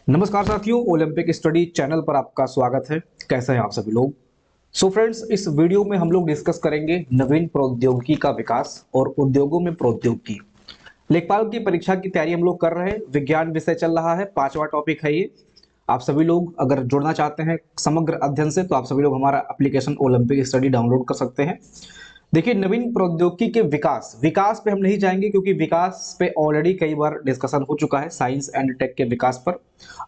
नमस्कार साथियों, Olympic study channel पर आपका स्वागत है। कैसे हैं आप सभी लोग। फ्रेंड्स, इस वीडियो में हम लोग डिस्कस करेंगे नवीन प्रौद्योगिकी का विकास और उद्योगों में प्रौद्योगिकी। लेखपाल की परीक्षा की तैयारी हम लोग कर रहे हैं। विज्ञान विषय चल रहा है, 5वां टॉपिक है ये। आप सभी लोग अगर जुड़ना चाहते हैं समग्र अध्ययन से तो आप सभी लोग हमारा एप्लीकेशन ओलंपिक स्टडी डाउनलोड कर सकते हैं। देखिए, नवीन प्रौद्योगिकी के विकास विकास पे हम नहीं जाएंगे क्योंकि विकास पे ऑलरेडी कई बार डिस्कशन हो चुका है साइंस एंड टेक के विकास पर।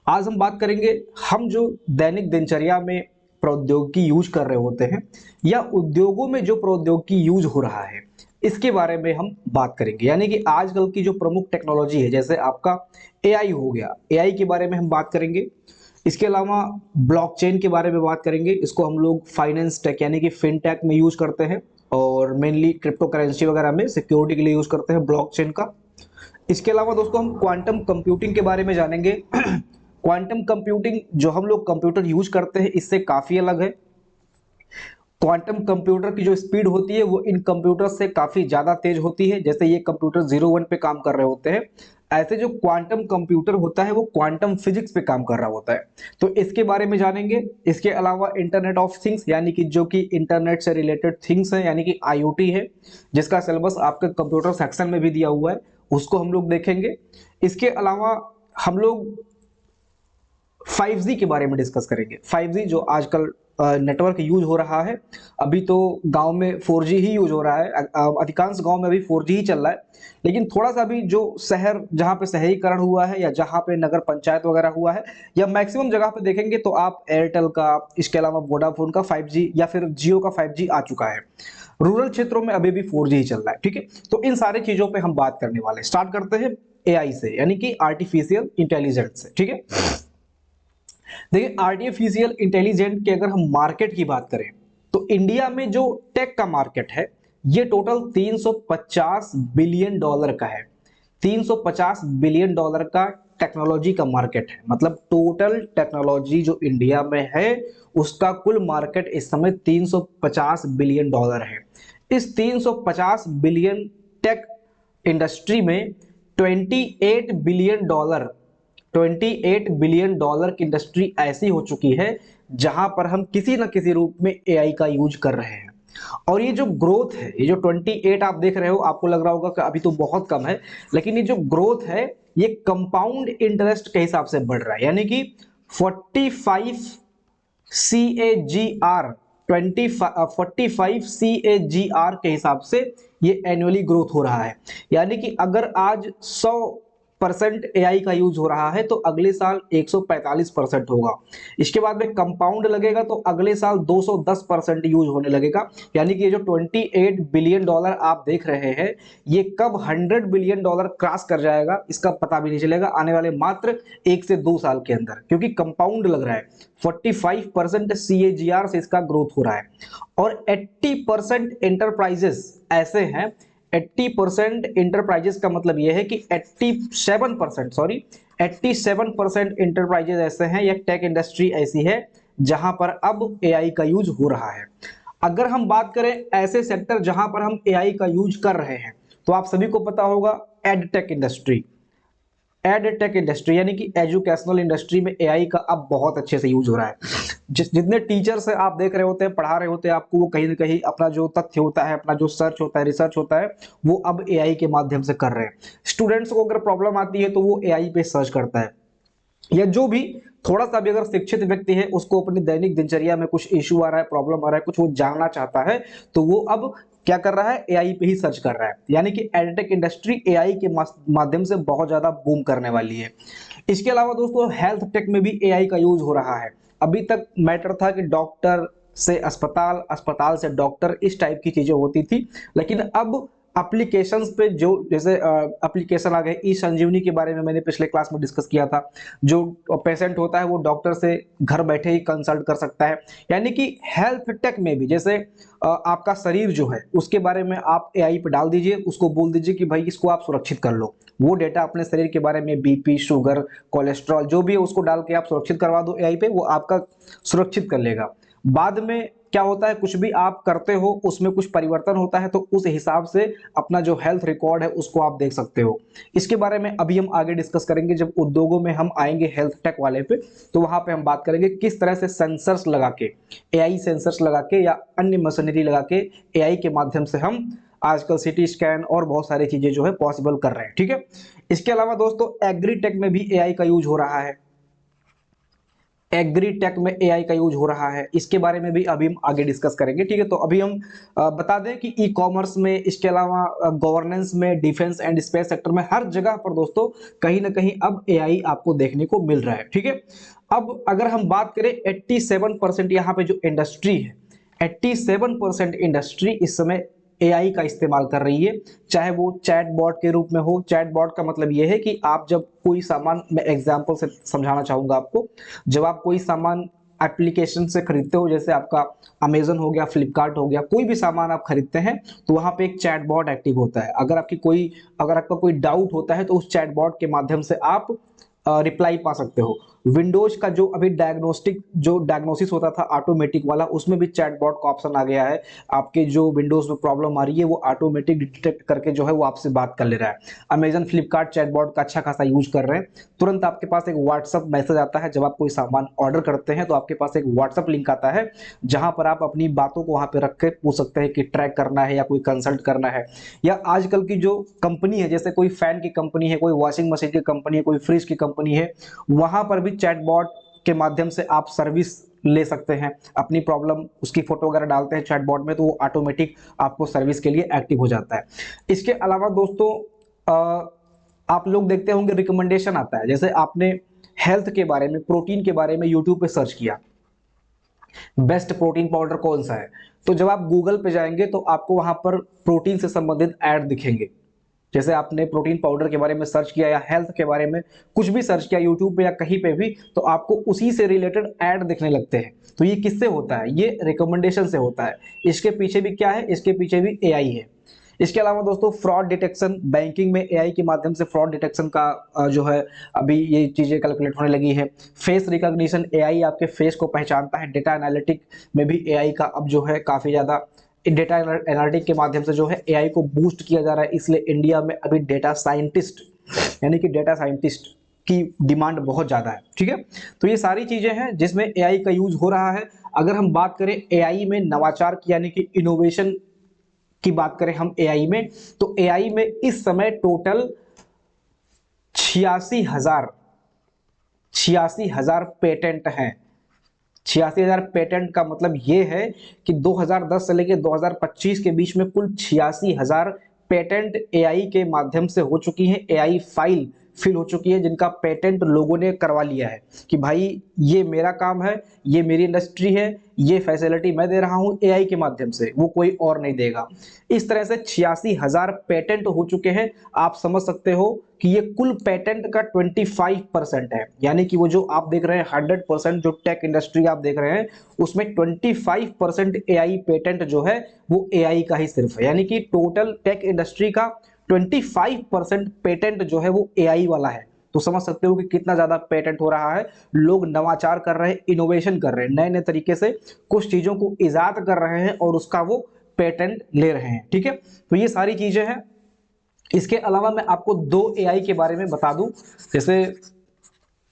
आज हम बात करेंगे हम जो दैनिक दिनचर्या में प्रौद्योगिकी यूज कर रहे होते हैं या उद्योगों में जो प्रौद्योगिकी यूज हो रहा है इसके बारे में हम बात करेंगे। यानी कि आजकल की जो प्रमुख टेक्नोलॉजी है, जैसे आपका एआई हो गया, एआई के बारे में हम बात करेंगे। इसके अलावा ब्लॉकचेन के बारे में बात करेंगे। इसको हम लोग फाइनेंस टेक यानी कि फिनटेक में यूज करते हैं और मेनली क्रिप्टो करेंसी वगैरह में सिक्योरिटी के लिए यूज करते हैं ब्लॉकचेन का। इसके अलावा दोस्तों हम क्वांटम कंप्यूटिंग के बारे में जानेंगे। क्वांटम कंप्यूटिंग जो हम लोग कंप्यूटर यूज करते हैं इससे काफी अलग है। क्वांटम कंप्यूटर की जो स्पीड होती है वो इन कंप्यूटर से काफी ज्यादा तेज होती है। जैसे ये कंप्यूटर 01 पे काम कर रहे होते हैं, ऐसे जो क्वांटम कंप्यूटर होता है वो क्वांटम फिजिक्स पे काम कर रहा होता है। तो इसके बारे में जानेंगे। इसके अलावा इंटरनेट ऑफ थिंग्स यानी कि जो कि इंटरनेट से रिलेटेड थिंग्स है यानी कि आईओटी है, जिसका सिलेबस आपके कंप्यूटर सेक्शन में भी दिया हुआ है, उसको हम लोग देखेंगे। इसके अलावा हम लोग 5G के बारे में डिस्कस करेंगे। 5G जो आजकल नेटवर्क यूज हो रहा है। अभी तो गांव में 4G ही यूज हो रहा है। अधिकांश गांव में अभी 4G ही चल रहा है, लेकिन थोड़ा सा भी जो शहर जहां पे शहरीकरण हुआ है या जहां पे नगर पंचायत वगैरह हुआ है या मैक्सिमम जगह पे देखेंगे तो आप एयरटेल का, इसके अलावा वोडाफोन का 5G या फिर जियो का 5G आ चुका है। रूरल क्षेत्रों में अभी भी 4G ही चल रहा है। ठीक है, तो इन सारी चीजों पे हम बात करने वाले। स्टार्ट करते हैं एआई से यानी कि आर्टिफिशियल इंटेलिजेंस से। ठीक है, देखिए आर्टिफिशियल इंटेलिजेंट के अगर हम मार्केट की बात करें तो इंडिया में जो टेक का मार्केट है ये टोटल 350 बिलियन डॉलर का है। 350 बिलियन डॉलर का टेक्नोलॉजी का मार्केट है। मतलब टोटल टेक्नोलॉजी जो इंडिया में है उसका कुल मार्केट इस समय 350 बिलियन डॉलर है। इस 350 बिलियन टेक इंडस्ट्री में 28 बिलियन डॉलर 28 बिलियन डॉलर की इंडस्ट्री ऐसी हो चुकी है जहां पर हम किसी न किसी रूप में एआई का यूज कर रहे हैं। और ये जो ग्रोथ है, ये जो 28 आप देख रहे हो, आपको लग रहा होगा कि अभी तो बहुत कम है, लेकिन ये जो ग्रोथ है ये कंपाउंड इंटरेस्ट के हिसाब से बढ़ रहा है। यानी कि 45 CAGR 45 CAGR के हिसाब से ये एनुअली ग्रोथ हो रहा है। यानी कि अगर आज 100% एआई का यूज हो रहा है तो अगले साल 145% होगा। इसके बाद में कंपाउंड लगेगा तो अगले साल 210% यूज होने लगेगा। यानी कि ये जो 28 बिलियन डॉलर आप देख रहे हैं ये कब 100 बिलियन डॉलर क्रॉस कर जाएगा इसका पता भी नहीं चलेगा आने वाले मात्र 1 से 2 साल के अंदर, क्योंकि कंपाउंड लग रहा है। 45% CAGR से इसका ग्रोथ हो रहा है। और 80% एंटरप्राइजेस ऐसे हैं, 80% इंटरप्राइजेस का मतलब यह है कि 87% इंटरप्राइजेस ऐसे हैं या टेक इंडस्ट्री ऐसी है जहां पर अब एआई का यूज हो रहा है। अगर हम बात करें ऐसे सेक्टर जहां पर हम एआई का यूज कर रहे हैं तो आप सभी को पता होगा एडटेक इंडस्ट्री। एडटेक इंडस्ट्री यानी कि एजुकेशनल इंडस्ट्री में एआई का अब बहुत अच्छे से यूज हो रहा है। जितने टीचर्स आप देख रहे होते हैं, पढ़ा रहे होते हैं आपको, वो कहीं ना कहीं अपना जो तथ्य होता है, अपना जो सर्च होता है, रिसर्च होता है, वो अब एआई के माध्यम से कर रहे हैं। स्टूडेंट्स को अगर प्रॉब्लम आती है तो वो एआई पे सर्च करता है, या जो भी थोड़ा सा भी अगर शिक्षित व्यक्ति है उसको अपनी दैनिक दिनचर्या में कुछ इश्यू आ रहा है, प्रॉब्लम आ रहा है, कुछ वो जानना चाहता है तो वो अब क्या कर रहा है, एआई पे ही सर्च कर रहा है। यानी कि एडटेक इंडस्ट्री एआई के माध्यम से बहुत ज्यादा बूम करने वाली है। इसके अलावा दोस्तों हेल्थ टेक में भी एआई का यूज हो रहा है। अभी तक मैटर था कि डॉक्टर से अस्पताल, अस्पताल से डॉक्टर, इस टाइप की चीजें होती थी, लेकिन अब एप्लीकेशंस पे जो जैसे एप्लीकेशन आ गए, ई संजीवनी के बारे में मैंने पिछले क्लास में डिस्कस किया था। जो पेशेंट होता है वो डॉक्टर से घर बैठे ही कंसल्ट कर सकता है। यानी कि हेल्थ टेक में भी जैसे आपका शरीर जो है उसके बारे में आप एआई पे डाल दीजिए, उसको बोल दीजिए कि भाई इसको आप सुरक्षित कर लो। वो डेटा अपने शरीर के बारे में, बीपी, शुगर, कोलेस्ट्रॉल जो भी है उसको डाल के आप सुरक्षित करवा दो एआई पे, वो आपका सुरक्षित कर लेगा। बाद में क्या होता है, कुछ भी आप करते हो उसमें कुछ परिवर्तन होता है, तो उस हिसाब से अपना जो हेल्थ रिकॉर्ड है उसको आप देख सकते हो। इसके बारे में अभी हम आगे डिस्कस करेंगे, जब उद्योगों में हम आएंगे हेल्थ टेक वाले पे, तो वहां पे हम बात करेंगे किस तरह से सेंसर्स लगा के, एआई सेंसर्स लगा के या अन्य मशीनरी लगा के एआई के माध्यम से हम आजकल सिटी स्कैन और बहुत सारी चीजें जो है पॉसिबल कर रहे हैं। ठीक है, इसके अलावा दोस्तों एग्रीटेक में भी एआई का यूज हो रहा है, एग्रीटेक में एआई का यूज हो रहा है, इसके बारे में भी अभी हम आगे डिस्कस करेंगे। ठीक है, तो अभी हम बता दें कि ई कॉमर्स में, इसके अलावा गवर्नेंस में, डिफेंस एंड स्पेस सेक्टर में, हर जगह पर दोस्तों कहीं ना कहीं अब एआई आपको देखने को मिल रहा है। ठीक है, अब अगर हम बात करें 87% यहाँ पे जो इंडस्ट्री है, 87% इंडस्ट्री इस समय एआई का इस्तेमाल कर रही है, चाहे वो चैटबॉट के रूप में हो। चैटबॉट का मतलब ये है कि आप जब कोई सामान, मैं एग्जांपल से समझाना चाहूंगा आपको, जब आप कोई सामान एप्लीकेशन से खरीदते हो, जैसे आपका अमेजन हो गया, फ्लिपकार्ट हो गया, कोई भी सामान आप खरीदते हैं तो वहां पे एक चैटबॉट एक्टिव होता है। अगर आपका कोई डाउट होता है तो उस चैटबॉट के माध्यम से आप रिप्लाई पा सकते हो। विंडोज का जो अभी डायग्नोसिस होता था ऑटोमेटिक वाला, उसमें भी चैटबॉट का ऑप्शन आ गया है। आपके जो विंडोज में प्रॉब्लम आ रही है वो ऑटोमेटिक डिटेक्ट करके जो है वो आपसे बात कर ले रहा है। अमेजन फ्लिपकार्ट चैटबॉट का अच्छा खासा यूज कर रहे हैं। तुरंत आपके पास एक व्हाट्सअप मैसेज आता है, जब आप कोई सामान ऑर्डर करते हैं तो आपके पास एक व्हाट्सअप लिंक आता है, जहां पर आप अपनी बातों को वहां पे रख के पूछ सकते हैं कि ट्रैक करना है या कोई कंसल्ट करना है। या आजकल की जो कंपनी है, जैसे कोई फैन की कंपनी है, कोई वॉशिंग मशीन की कंपनी है, कोई फ्रिज की कंपनी है, वहां पर भी चैटबॉट के माध्यम से आप सर्विस ले सकते हैं। अपनी प्रॉब्लम, उसकी फोटो वगैरह डालते हैं चैटबॉट में तो वो ऑटोमेटिक आपको सर्विस के लिए एक्टिव हो जाता है। इसके अलावा दोस्तों आप लोग देखते होंगे रिकमेंडेशन आता है, जैसे आपने हेल्थ के बारे में, प्रोटीन के बारे में यूट्यूब पे सर्च किया, बेस्ट प्रोटीन पाउडर कौन सा है, तो जब आप गूगल पे जाएंगे तो आपको वहां पर प्रोटीन से संबंधित ऐड दिखेंगे। जैसे आपने प्रोटीन पाउडर के बारे में सर्च किया या हेल्थ के बारे में कुछ भी सर्च किया यूट्यूब पे या कहीं पे भी, तो आपको उसी से रिलेटेड ऐड दिखने लगते हैं। तो ये किससे होता है? ये रिकमेंडेशन से होता है। इसके पीछे भी क्या है? इसके पीछे भी एआई है। इसके अलावा दोस्तों फ्रॉड डिटेक्शन, बैंकिंग में एआई के माध्यम से फ्रॉड डिटेक्शन का जो है अभी ये चीजें कैलकुलेट होने लगी है। फेस रिकॉग्निशन, एआई आपके फेस को पहचानता है। डेटा एनालिटिक में भी एआई का अब जो है काफी ज्यादा, डेटा एनालिटिक के माध्यम से जो है एआई को बूस्ट किया जा रहा है। इसलिए इंडिया में अभी डेटा साइंटिस्ट, यानी कि डेटा साइंटिस्ट की डिमांड बहुत ज्यादा है। ठीक है, तो ये सारी चीजें हैं जिसमें एआई का यूज हो रहा है। अगर हम बात करें एआई में नवाचार की, यानी कि इनोवेशन की बात करें हम एआई में, तो एआई में इस समय टोटल 86,000 पेटेंट हैं। 86,000 पेटेंट का मतलब ये है कि 2010 से लेकर 2025 के बीच में कुल 86,000 पेटेंट एआई के माध्यम से हो चुकी हैं। एआई फाइल फिल हो चुकी है जिनका पेटेंट लोगों ने करवा लिया है कि भाई ये मेरा काम है, ये मेरी इंडस्ट्री है, ये फैसिलिटी मैं दे रहा हूं एआई के माध्यम से, वो कोई और नहीं देगा। इस तरह से 86,000 पेटेंट हो चुके हैं। आप समझ सकते हो कि ये कुल पेटेंट का 25% है। यानी कि वो जो आप देख रहे हैं 100% जो टेक इंडस्ट्री आप देख रहे हैं, उसमें 25% एआई पेटेंट जो है वो एआई का ही सिर्फ है। यानी कि टोटल टेक इंडस्ट्री का 25% पेटेंट जो है वो एआई वाला है। तो समझ सकते हो कि कितना ज्यादा पेटेंट हो रहा है। लोग नवाचार कर रहे हैं, इनोवेशन कर रहे हैं, नए नए तरीके से कुछ चीजों को इजाद कर रहे हैं और उसका वो पेटेंट ले रहे हैं। ठीक है, तो ये सारी चीजें हैं। इसके अलावा मैं आपको दो एआई के बारे में बता दूं, जैसे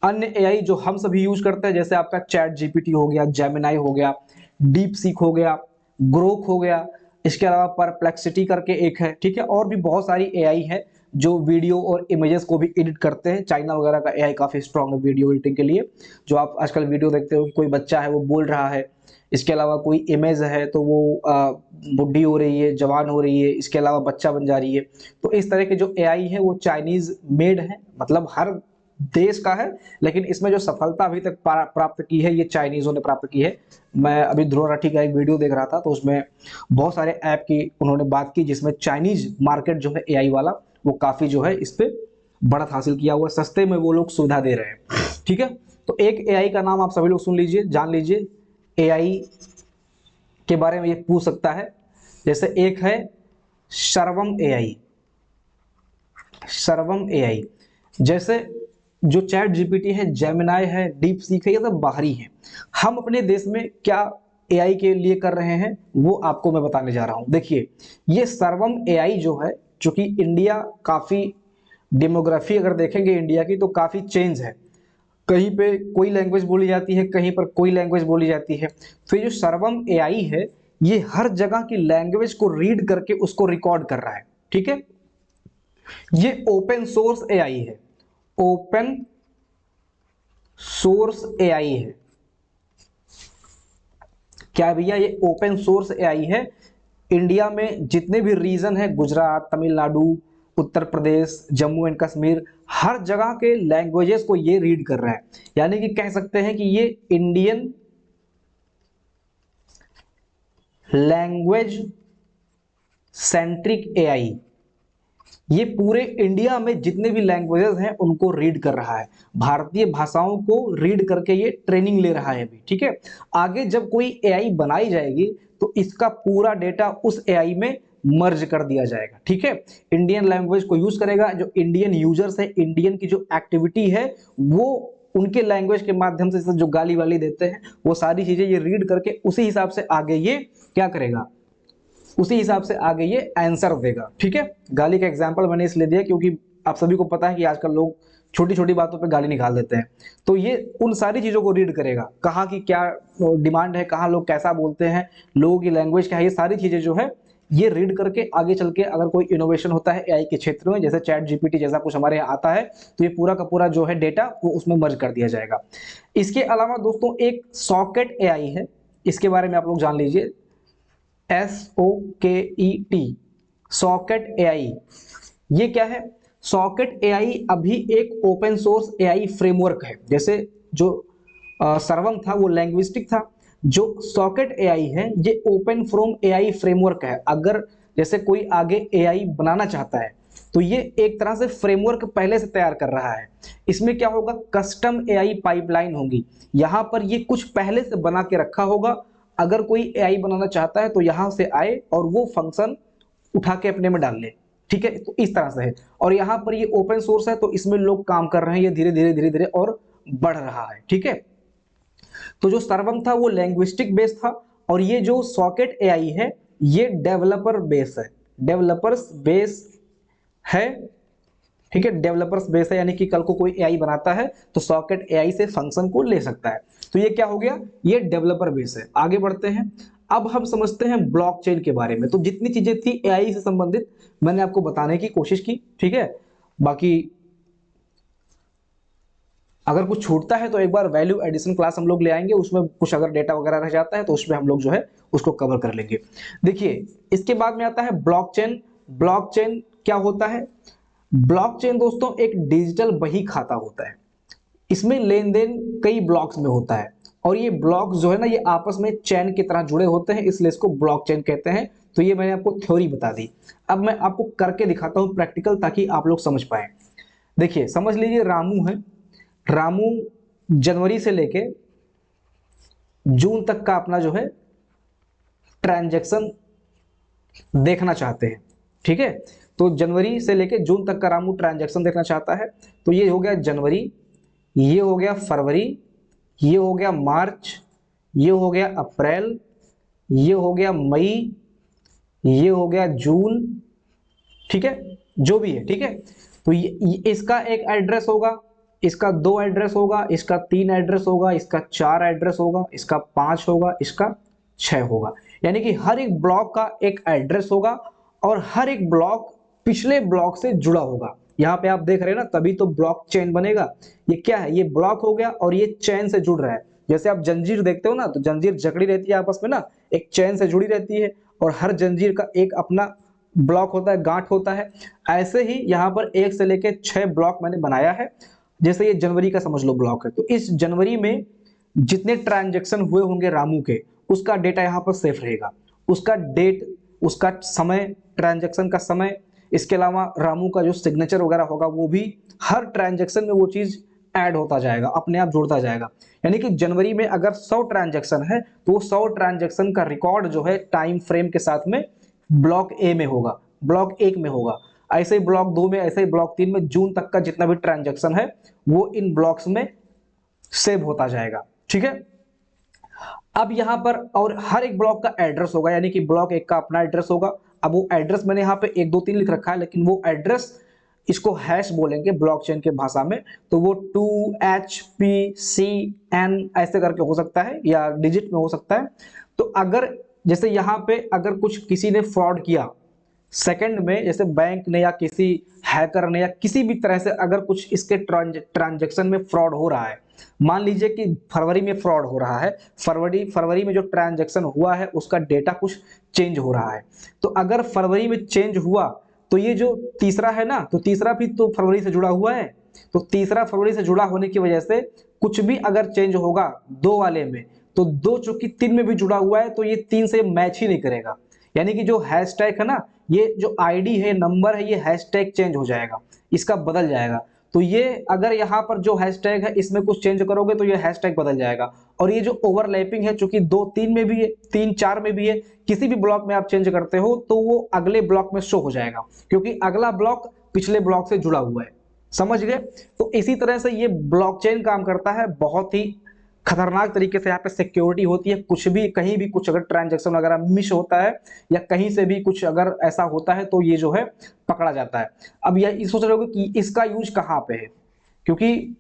अन्य एआई जो हम सभी यूज करते हैं, जैसे आपका चैट जीपीटी हो गया, जेमिनाई हो गया, डीप सीक हो गया, ग्रोक हो गया। इसके अलावा परप्लेक्सिटी करके एक है। ठीक है, और भी बहुत सारी एआई है जो वीडियो और इमेजेस को भी एडिट करते हैं। चाइना वगैरह का एआई काफी स्ट्रांग है वीडियो एडिटिंग के लिए। जो आप आजकल वीडियो देखते हो कि कोई बच्चा है वो बोल रहा है, इसके अलावा कोई इमेज है तो वो बुढ़ी हो रही है, जवान हो रही है, इसके अलावा बच्चा बन जा रही है। तो इस तरह के जो एआई है वो चाइनीज मेड है, मतलब हर देश का है, लेकिन इसमें जो सफलता अभी तक प्राप्त की है ये चाइनीजों ने प्राप्त की है। मैं अभी ध्रुव राठी का एक वीडियो देख रहा था तो उसमें बहुत सारे ऐप की उन्होंने बात की, जिसमें चाइनीज मार्केट जो है एआई वाला वो काफी जो है इस पे बढ़त हासिल किया हुआ, सस्ते में वो लोग सुविधा दे रहे हैं। ठीक है, तो एक एआई का नाम आप सभी लोग सुन लीजिए, जान लीजिए, एआई के बारे में ये पूछ सकता है। जैसे एक है सर्वम एआई, सर्वम एआई। जैसे जो चैट जीपीटी है, जेमिनाई है, डीप सीक है, ये सब बाहरी है। हम अपने देश में क्या एआई के लिए कर रहे हैं वो आपको मैं बताने जा रहा हूं। देखिए, ये सर्वम एआई जो है, चूंकि इंडिया काफी डेमोग्राफी अगर देखेंगे इंडिया की तो काफी चेंज है, कहीं पे कोई लैंग्वेज बोली जाती है, कहीं पर कोई लैंग्वेज बोली जाती है। तो ये जो सर्वम एआई है, ये हर जगह की लैंग्वेज को रीड करके उसको रिकॉर्ड कर रहा है। ठीक है, ये ओपन सोर्स एआई है, ओपन सोर्स एआई है। क्या भैया, ये ओपन सोर्स एआई है। इंडिया में जितने भी रीजन है, गुजरात, तमिलनाडु, उत्तर प्रदेश, जम्मू एंड कश्मीर, हर जगह के लैंग्वेजेस को ये रीड कर रहा है। यानी कि कह सकते हैं कि ये इंडियन लैंग्वेज सेंट्रिक एआई, ये पूरे इंडिया में जितने भी लैंग्वेजेस हैं उनको रीड कर रहा है, भारतीय भाषाओं को रीड करके ये ट्रेनिंग ले रहा है अभी। ठीक है, आगे जब कोई एआई बनाई जाएगी तो इसका पूरा डेटा उस एआई में मर्ज कर दिया जाएगा। ठीक है, इंडियन लैंग्वेज को यूज करेगा, जो इंडियन यूजर्स है, इंडियन की जो एक्टिविटी है वो उनके लैंग्वेज के माध्यम से जो गाली वाली देते हैं वो सारी चीजें ये रीड करके उसी हिसाब से आगे ये क्या करेगा, उसी हिसाब से आगे ये आंसर देगा। ठीक है, गाली का एग्जांपल मैंने इसलिए दिया क्योंकि आप सभी को पता है कि आजकल लोग छोटी छोटी बातों पे गाली निकाल देते हैं। तो ये उन सारी चीजों को रीड करेगा, कहाँ की क्या डिमांड है, कहाँ लोग कैसा बोलते हैं, लोगों की लैंग्वेज क्या है, ये सारी चीजें जो है ये रीड करके आगे चल के अगर कोई इनोवेशन होता है एआई के क्षेत्र में, जैसे चैट जीपीटी जैसा कुछ हमारे यहाँ आता है, तो ये पूरा का पूरा जो है डेटा वो उसमें मर्ज कर दिया जाएगा। इसके अलावा दोस्तों एक सॉकेट एआई है, इसके बारे में आप लोग जान लीजिए, SOKET, सॉकेट एआई। ये क्या है? सॉकेट एआई अभी एक ओपन सोर्स एआई फ्रेमवर्क है। जैसे जो सर्वम था वो लैंग्विस्टिक था, जो सॉकेट एआई है ये ओपन फ्रॉम एआई फ्रेमवर्क है। अगर जैसे कोई आगे एआई बनाना चाहता है तो ये एक तरह से फ्रेमवर्क पहले से तैयार कर रहा है। इसमें क्या होगा, कस्टम एआई पाइपलाइन होगी, यहां पर ये कुछ पहले से बना के रखा होगा। अगर कोई एआई बनाना चाहता है तो यहां से आए और वो फंक्शन उठा के अपने में डाल ले। ठीक है, तो इस तरह से है। और यहाँ पर ये ओपन सोर्स है तो इसमें लोग काम कर रहे हैं, ये धीरे धीरे धीरे धीरे और बढ़ रहा है। ठीक है, तो जो सर्वम था वो लैंग्विस्टिक बेस था, और ये जो सॉकेट एआई है ये डेवलपर बेस है, डेवलपर्स बेस है। ठीक है, डेवलपर्स बेस है, यानी कि कल को कोई एआई बनाता है तो सॉकेट एआई से फंक्शन को ले सकता है। तो ये क्या हो गया, ये डेवलपर बेस है। आगे बढ़ते हैं, अब हम समझते हैं ब्लॉकचेन के बारे में। तो जितनी चीजें थी एआई से संबंधित मैंने आपको बताने की कोशिश की। ठीक है, बाकी अगर कुछ छूटता है तो एक बार वैल्यू एडिशन क्लास हम लोग ले आएंगे, उसमें कुछ अगर डेटा वगैरह रह जाता है तो उसमें हम लोग जो है उसको कवर कर लेंगे। देखिए, इसके बाद में आता है ब्लॉकचेन। ब्लॉकचेन क्या होता है? ब्लॉकचेन दोस्तों एक डिजिटल बही खाता होता है। इसमें लेन देन कई ब्लॉक्स में होता है, और ये ब्लॉक्स जो है ना ये आपस में चैन की तरह जुड़े होते हैं, इसलिए इसको ब्लॉकचेन कहते हैं। तो ये मैंने आपको थ्योरी बता दी, अब मैं आपको करके दिखाता हूं प्रैक्टिकल, ताकि आप लोग समझ पाए। देखिए, समझ लीजिए रामू है, रामू जनवरी से लेके जून तक का अपना जो है ट्रांजैक्शन देखना चाहते हैं। ठीक है, तो जनवरी से लेके जून तक का रामू ट्रांजैक्शन देखना चाहता है। तो ये हो गया जनवरी, ये हो गया फरवरी, ये हो गया मार्च, ये हो गया अप्रैल, ये हो गया मई, ये हो गया जून। ठीक है, जो भी है। ठीक है, तो ये इसका एक एड्रेस होगा, इसका 2 एड्रेस होगा, इसका 3 एड्रेस होगा, इसका 4 एड्रेस होगा, इसका 5 होगा, इसका 6 होगा। यानी कि हर एक ब्लॉक का एक एड्रेस होगा, और हर एक ब्लॉक पिछले ब्लॉक से जुड़ा होगा। यहाँ पे आप देख रहे हैं ना, तभी तो ब्लॉक चेन बनेगा। ये क्या है, ये ब्लॉक हो गया और ये चेन से जुड़ रहा है। जैसे आप जंजीर देखते हो ना, तो जंजीर जकड़ी रहती है आपस में ना, एक चेन से जुड़ी रहती है, और हर जंजीर का एक अपना ब्लॉक होता है, गांठ होता है। ऐसे ही यहाँ पर 1 से लेके 6 ब्लॉक मैंने बनाया है। जैसे ये जनवरी का समझ लो ब्लॉक है, तो इस जनवरी में जितने ट्रांजैक्शन हुए होंगे रामू के, उसका डेटा यहाँ पर सेफ रहेगा, उसका डेट, उसका समय, ट्रांजैक्शन का समय, इसके अलावा रामू का जो सिग्नेचर वगैरह होगा वो भी हर ट्रांजैक्शन में वो चीज ऐड होता जाएगा, अपने आप जुड़ता जाएगा। यानी कि जनवरी में अगर 100 ट्रांजैक्शन है तो वो 100 ट्रांजैक्शन का रिकॉर्ड जो है टाइम फ्रेम के साथ में ब्लॉक ए में होगा, ब्लॉक 1 में होगा, ऐसे ही ब्लॉक 2 में, ऐसे ही ब्लॉक 3 में, जून तक का जितना भी ट्रांजैक्शन है वो इन ब्लॉक्स में सेव होता जाएगा। ठीक है, अब यहाँ पर और हर एक ब्लॉक का एड्रेस होगा, यानी कि ब्लॉक एक का अपना एड्रेस होगा। अब वो एड्रेस मैंने यहाँ पे 1 2 3 लिख रखा है, लेकिन वो एड्रेस इसको हैश बोलेंगे ब्लॉकचेन के भाषा में, तो वो 2HPCN ऐसे करके हो सकता है या डिजिट में हो सकता है। तो अगर जैसे यहाँ पे अगर कुछ किसी ने फ्रॉड किया सेकंड में, जैसे बैंक ने या किसी हैकर ने या किसी भी तरह से अगर कुछ इसके ट्रांजैक्शन में फ्रॉड हो रहा है, मान लीजिए कि फरवरी में फ्रॉड हो रहा है, फरवरी में जो ट्रांजैक्शन हुआ है उसका डेटा कुछ चेंज हो रहा है, तो अगर फरवरी में चेंज हुआ तो ये जो तीसरा है ना, तो तीसरा भी तो फरवरी से जुड़ा हुआ है, तो तीसरा फरवरी से जुड़ा होने की वजह से कुछ भी अगर चेंज होगा 2 वाले में, तो 2 चूंकि 3 में भी जुड़ा हुआ है तो ये 3 से मैच ही नहीं करेगा। यानी कि जो हैशटैग है ना, ये जो आईडी है, नंबर है, ये हैशटैग चेंज हो जाएगा, इसका बदल जाएगा। तो ये अगर यहाँ पर जो हैशटैग है इसमें कुछ चेंज करोगे तो ये हैशटैग बदल जाएगा। और ये जो ओवरलैपिंग है, चूंकि 2 3 में भी है, 3 4 में भी है, किसी भी ब्लॉक में आप चेंज करते हो तो वो अगले ब्लॉक में शो हो जाएगा, क्योंकि अगला ब्लॉक पिछले ब्लॉक से जुड़ा हुआ है। समझ गए? तो इसी तरह से ये ब्लॉकचेन काम करता है, बहुत ही खतरनाक तरीके से यहाँ पे सिक्योरिटी होती है। कुछ भी कहीं भी कुछ अगर ट्रांजैक्शन वगैरह मिस होता है या कहीं से भी कुछ अगर ऐसा होता है तो ये जो है पकड़ा जाता है। अब ये सोच रहे होगे कि इसका यूज कहाँ पे है, क्योंकि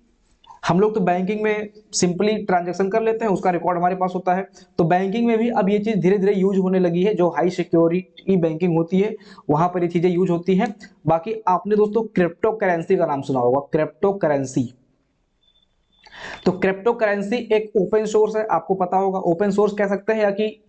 हम लोग तो बैंकिंग में सिंपली ट्रांजैक्शन कर लेते हैं, उसका रिकॉर्ड हमारे पास होता है। तो बैंकिंग में भी अब ये चीज धीरे धीरे यूज होने लगी है, जो हाई सिक्योरिटी बैंकिंग होती है वहां पर ये चीजें यूज होती हैं। बाकी आपने दोस्तों क्रिप्टो करेंसी का नाम सुना होगा, क्रिप्टो करेंसी। तो क्रिप्टो करेंसी एक ओपन सोर्स है, आपको पता होगा, ओपन सोर्स कह सकते हैं, या कि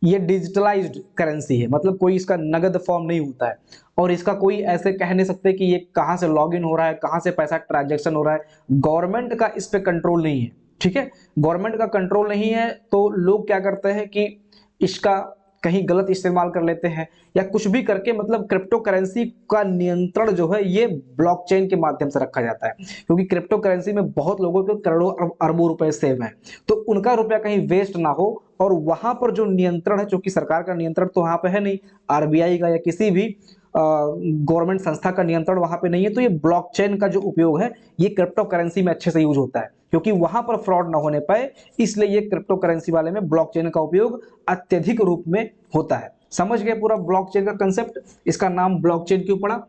ये डिजिटलाइज्ड करेंसी है, मतलब कोई इसका नगद फॉर्म नहीं होता है, और इसका कोई ऐसे कह नहीं सकते कि ये कहां से लॉगिन हो रहा है, कहां से पैसा ट्रांजैक्शन हो रहा है। गवर्नमेंट का इस पे कंट्रोल नहीं है, ठीक है, गवर्नमेंट का कंट्रोल नहीं है, तो लोग क्या करते हैं कि इसका कहीं गलत इस्तेमाल कर लेते हैं या कुछ भी करके, मतलब क्रिप्टो करेंसी का नियंत्रण जो है ये ब्लॉकचेन के माध्यम से रखा जाता है, क्योंकि क्रिप्टो करेंसी में बहुत लोगों के करोड़ों अरबों रुपए सेव हैं, तो उनका रुपया कहीं वेस्ट ना हो, और वहां पर जो नियंत्रण है, क्योंकि सरकार का नियंत्रण तो वहां पे है नहीं, आरबीआई का या किसी भी गवर्नमेंट संस्था का नियंत्रण वहां पे नहीं है, तो ये ब्लॉकचेन का जो उपयोग है ये क्रिप्टो करेंसी में अच्छे से यूज होता है, क्योंकि वहां पर फ्रॉड ना होने पाए, इसलिए ये क्रिप्टो करेंसी वाले में ब्लॉकचेन का उपयोग अत्यधिक रूप में होता है। समझ गए पूरा ब्लॉकचेन का कंसेप्ट, इसका नाम ब्लॉकचेन क्यों पड़ा,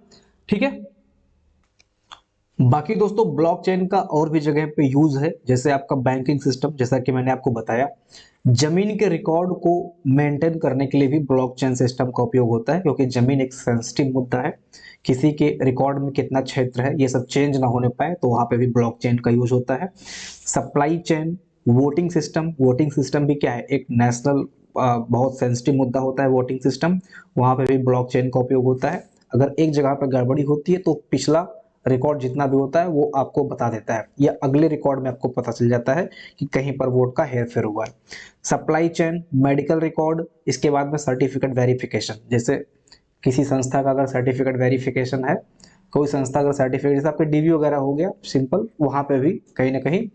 ठीक है। बाकी दोस्तों ब्लॉकचेन का और भी जगह पे यूज है, जैसे आपका बैंकिंग सिस्टम, जैसा कि मैंने आपको बताया, जमीन के रिकॉर्ड को मेंटेन करने के लिए भी ब्लॉकचेन सिस्टम का उपयोग होता है, क्योंकि जमीन एक सेंसिटिव मुद्दा है, किसी के रिकॉर्ड में कितना क्षेत्र है ये सब चेंज ना होने पाए, तो वहां पे भी ब्लॉकचेन का यूज होता है। सप्लाई चेन, वोटिंग सिस्टम भी क्या है, एक नेशनल बहुत सेंसिटिव मुद्दा होता है वोटिंग सिस्टम, वहां पे भी ब्लॉकचेन का उपयोग होता है। अगर एक जगह पर गड़बड़ी होती है तो पिछला रिकॉर्ड जितना भी होता है वो आपको बता देता है, या अगले रिकॉर्ड में आपको पता चल जाता है कि कहीं पर वोट का हेरफेर हुआ है। सप्लाई चेन, मेडिकल रिकॉर्ड, इसके बाद में सर्टिफिकेट वेरिफिकेशन, जैसे किसी संस्था का अगर सर्टिफिकेट वेरिफिकेशन है, कोई संस्था अगर सर्टिफिकेट, जैसे आपके डीवी वगैरह हो गया सिंपल, वहां पे भी कहीं ना कहीं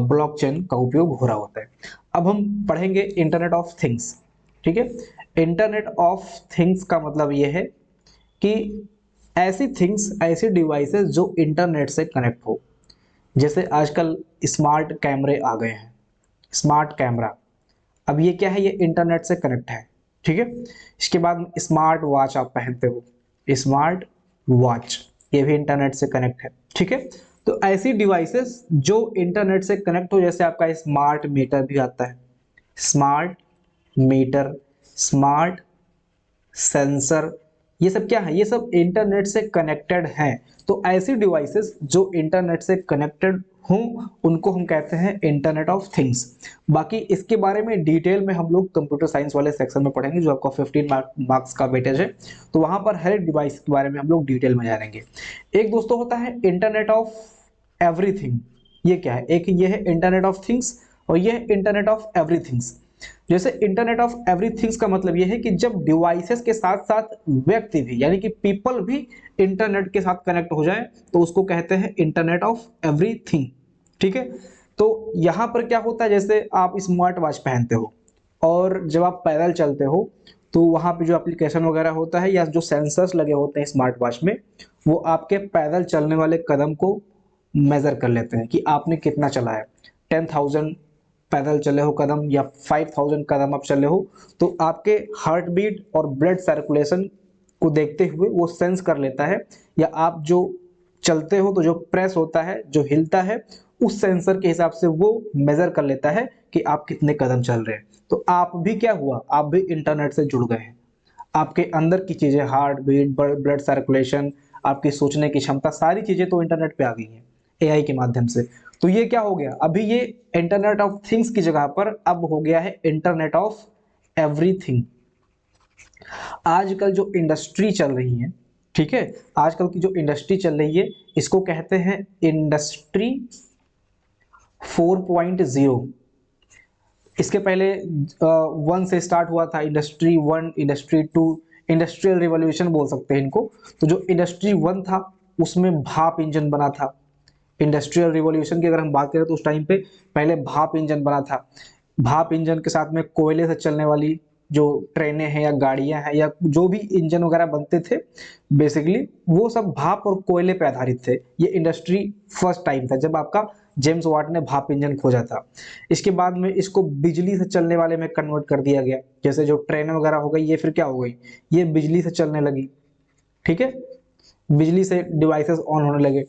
ब्लॉकचेन का उपयोग हो रहा होता है। अब हम पढ़ेंगे इंटरनेट ऑफ थिंग्स, ठीक है। इंटरनेट ऑफ थिंग्स का मतलब यह है कि ऐसी थिंग्स, ऐसी डिवाइसेस जो इंटरनेट से कनेक्ट हो, जैसे आजकल स्मार्ट कैमरे आ गए हैं, स्मार्ट कैमरा, अब ये क्या है, ये इंटरनेट से कनेक्ट है, ठीक है। इसके बाद स्मार्ट वॉच आप पहनते हो, स्मार्ट वॉच, ये भी इंटरनेट से कनेक्ट है, ठीक है। तो ऐसी डिवाइसेस जो इंटरनेट से कनेक्ट हो, जैसे आपका स्मार्ट मीटर भी आता है, स्मार्ट मीटर, स्मार्ट सेंसर, ये सब क्या है, ये सब इंटरनेट से कनेक्टेड हैं। तो ऐसी डिवाइसेस जो इंटरनेट से कनेक्टेड हों उनको हम कहते हैं इंटरनेट ऑफ थिंग्स। बाकी इसके बारे में डिटेल में हम लोग कंप्यूटर साइंस वाले सेक्शन में पढ़ेंगे, जो आपका 15 मार्क्स का वेटेज है, तो वहां पर हर एक डिवाइस के बारे में हम लोग डिटेल में जानेंगे। एक दोस्तों होता है इंटरनेट ऑफ एवरीथिंग, ये क्या है, एक ये है इंटरनेट ऑफ थिंग्स और ये है इंटरनेट ऑफ एवरीथिंग्स। जैसे इंटरनेट ऑफ एवरीथिंग्स का मतलब यह है कि जब डिवाइसेस के साथ साथ व्यक्ति भी, यानी कि पीपल भी इंटरनेट के साथ कनेक्ट हो जाए तो उसको कहते हैं इंटरनेट ऑफ एवरीथिंग, ठीक है। तो यहां पर क्या होता है, जैसे आप स्मार्ट वॉच पहनते हो और जब आप पैदल चलते हो तो वहां पे जो एप्लीकेशन वगैरह होता है या जो सेंसर्स लगे होते हैं स्मार्ट वॉच में, वो आपके पैदल चलने वाले कदम को मेजर कर लेते हैं कि आपने कितना चला है, 10,000 पैदल चले हो कदम या 5000 कदम आप चले हो, तो आपके हार्ट बीट और ब्लड सर्कुलेशन को देखते हुए वो सेंस कर लेता है, या आप जो चलते हो तो जो प्रेस होता है, जो हिलता है, उस सेंसर के हिसाब से वो मेजर कर लेता है कि आप कितने कदम चल रहे हैं। तो आप भी क्या हुआ, आप भी इंटरनेट से जुड़ गए हैं। आपके अंदर की चीजें, हार्ट बीट, ब्लड सर्कुलेशन, आपकी सोचने की क्षमता, सारी चीजें तो इंटरनेट पे आ गई हैं एआई के माध्यम से। तो ये क्या हो गया, अभी ये इंटरनेट ऑफ थिंग्स की जगह पर अब हो गया है इंटरनेट ऑफ एवरीथिंग। आजकल जो इंडस्ट्री चल रही है, ठीक है, आजकल की जो इंडस्ट्री चल रही है, इसको कहते हैं इंडस्ट्री 4.0। इसके पहले 1 से स्टार्ट हुआ था, इंडस्ट्री 1, इंडस्ट्री 2, इंडस्ट्रियल रिवॉल्यूशन बोल सकते हैं इनको। तो जो इंडस्ट्री 1 था उसमें भाप इंजन बना था। इंडस्ट्रियल रिवॉल्यूशन की अगर हम बात करें तो उस टाइम पे पहले भाप इंजन बना था। भाप इंजन के साथ में कोयले से चलने वाली जो ट्रेनें हैं या गाड़ियां हैं या जो भी इंजन वगैरह बनते थे, बेसिकली वो सब भाप और कोयले पे आधारित थे। ये इंडस्ट्री फर्स्ट टाइम था जब आपका जेम्स वाट ने भाप इंजन खोजा था। इसके बाद में इसको बिजली से चलने वाले में कन्वर्ट कर दिया गया, जैसे जो ट्रेन वगैरह हो गई, ये फिर क्या हो गई, ये बिजली से चलने लगी, ठीक है, बिजली से डिवाइसेस ऑन होने लगे।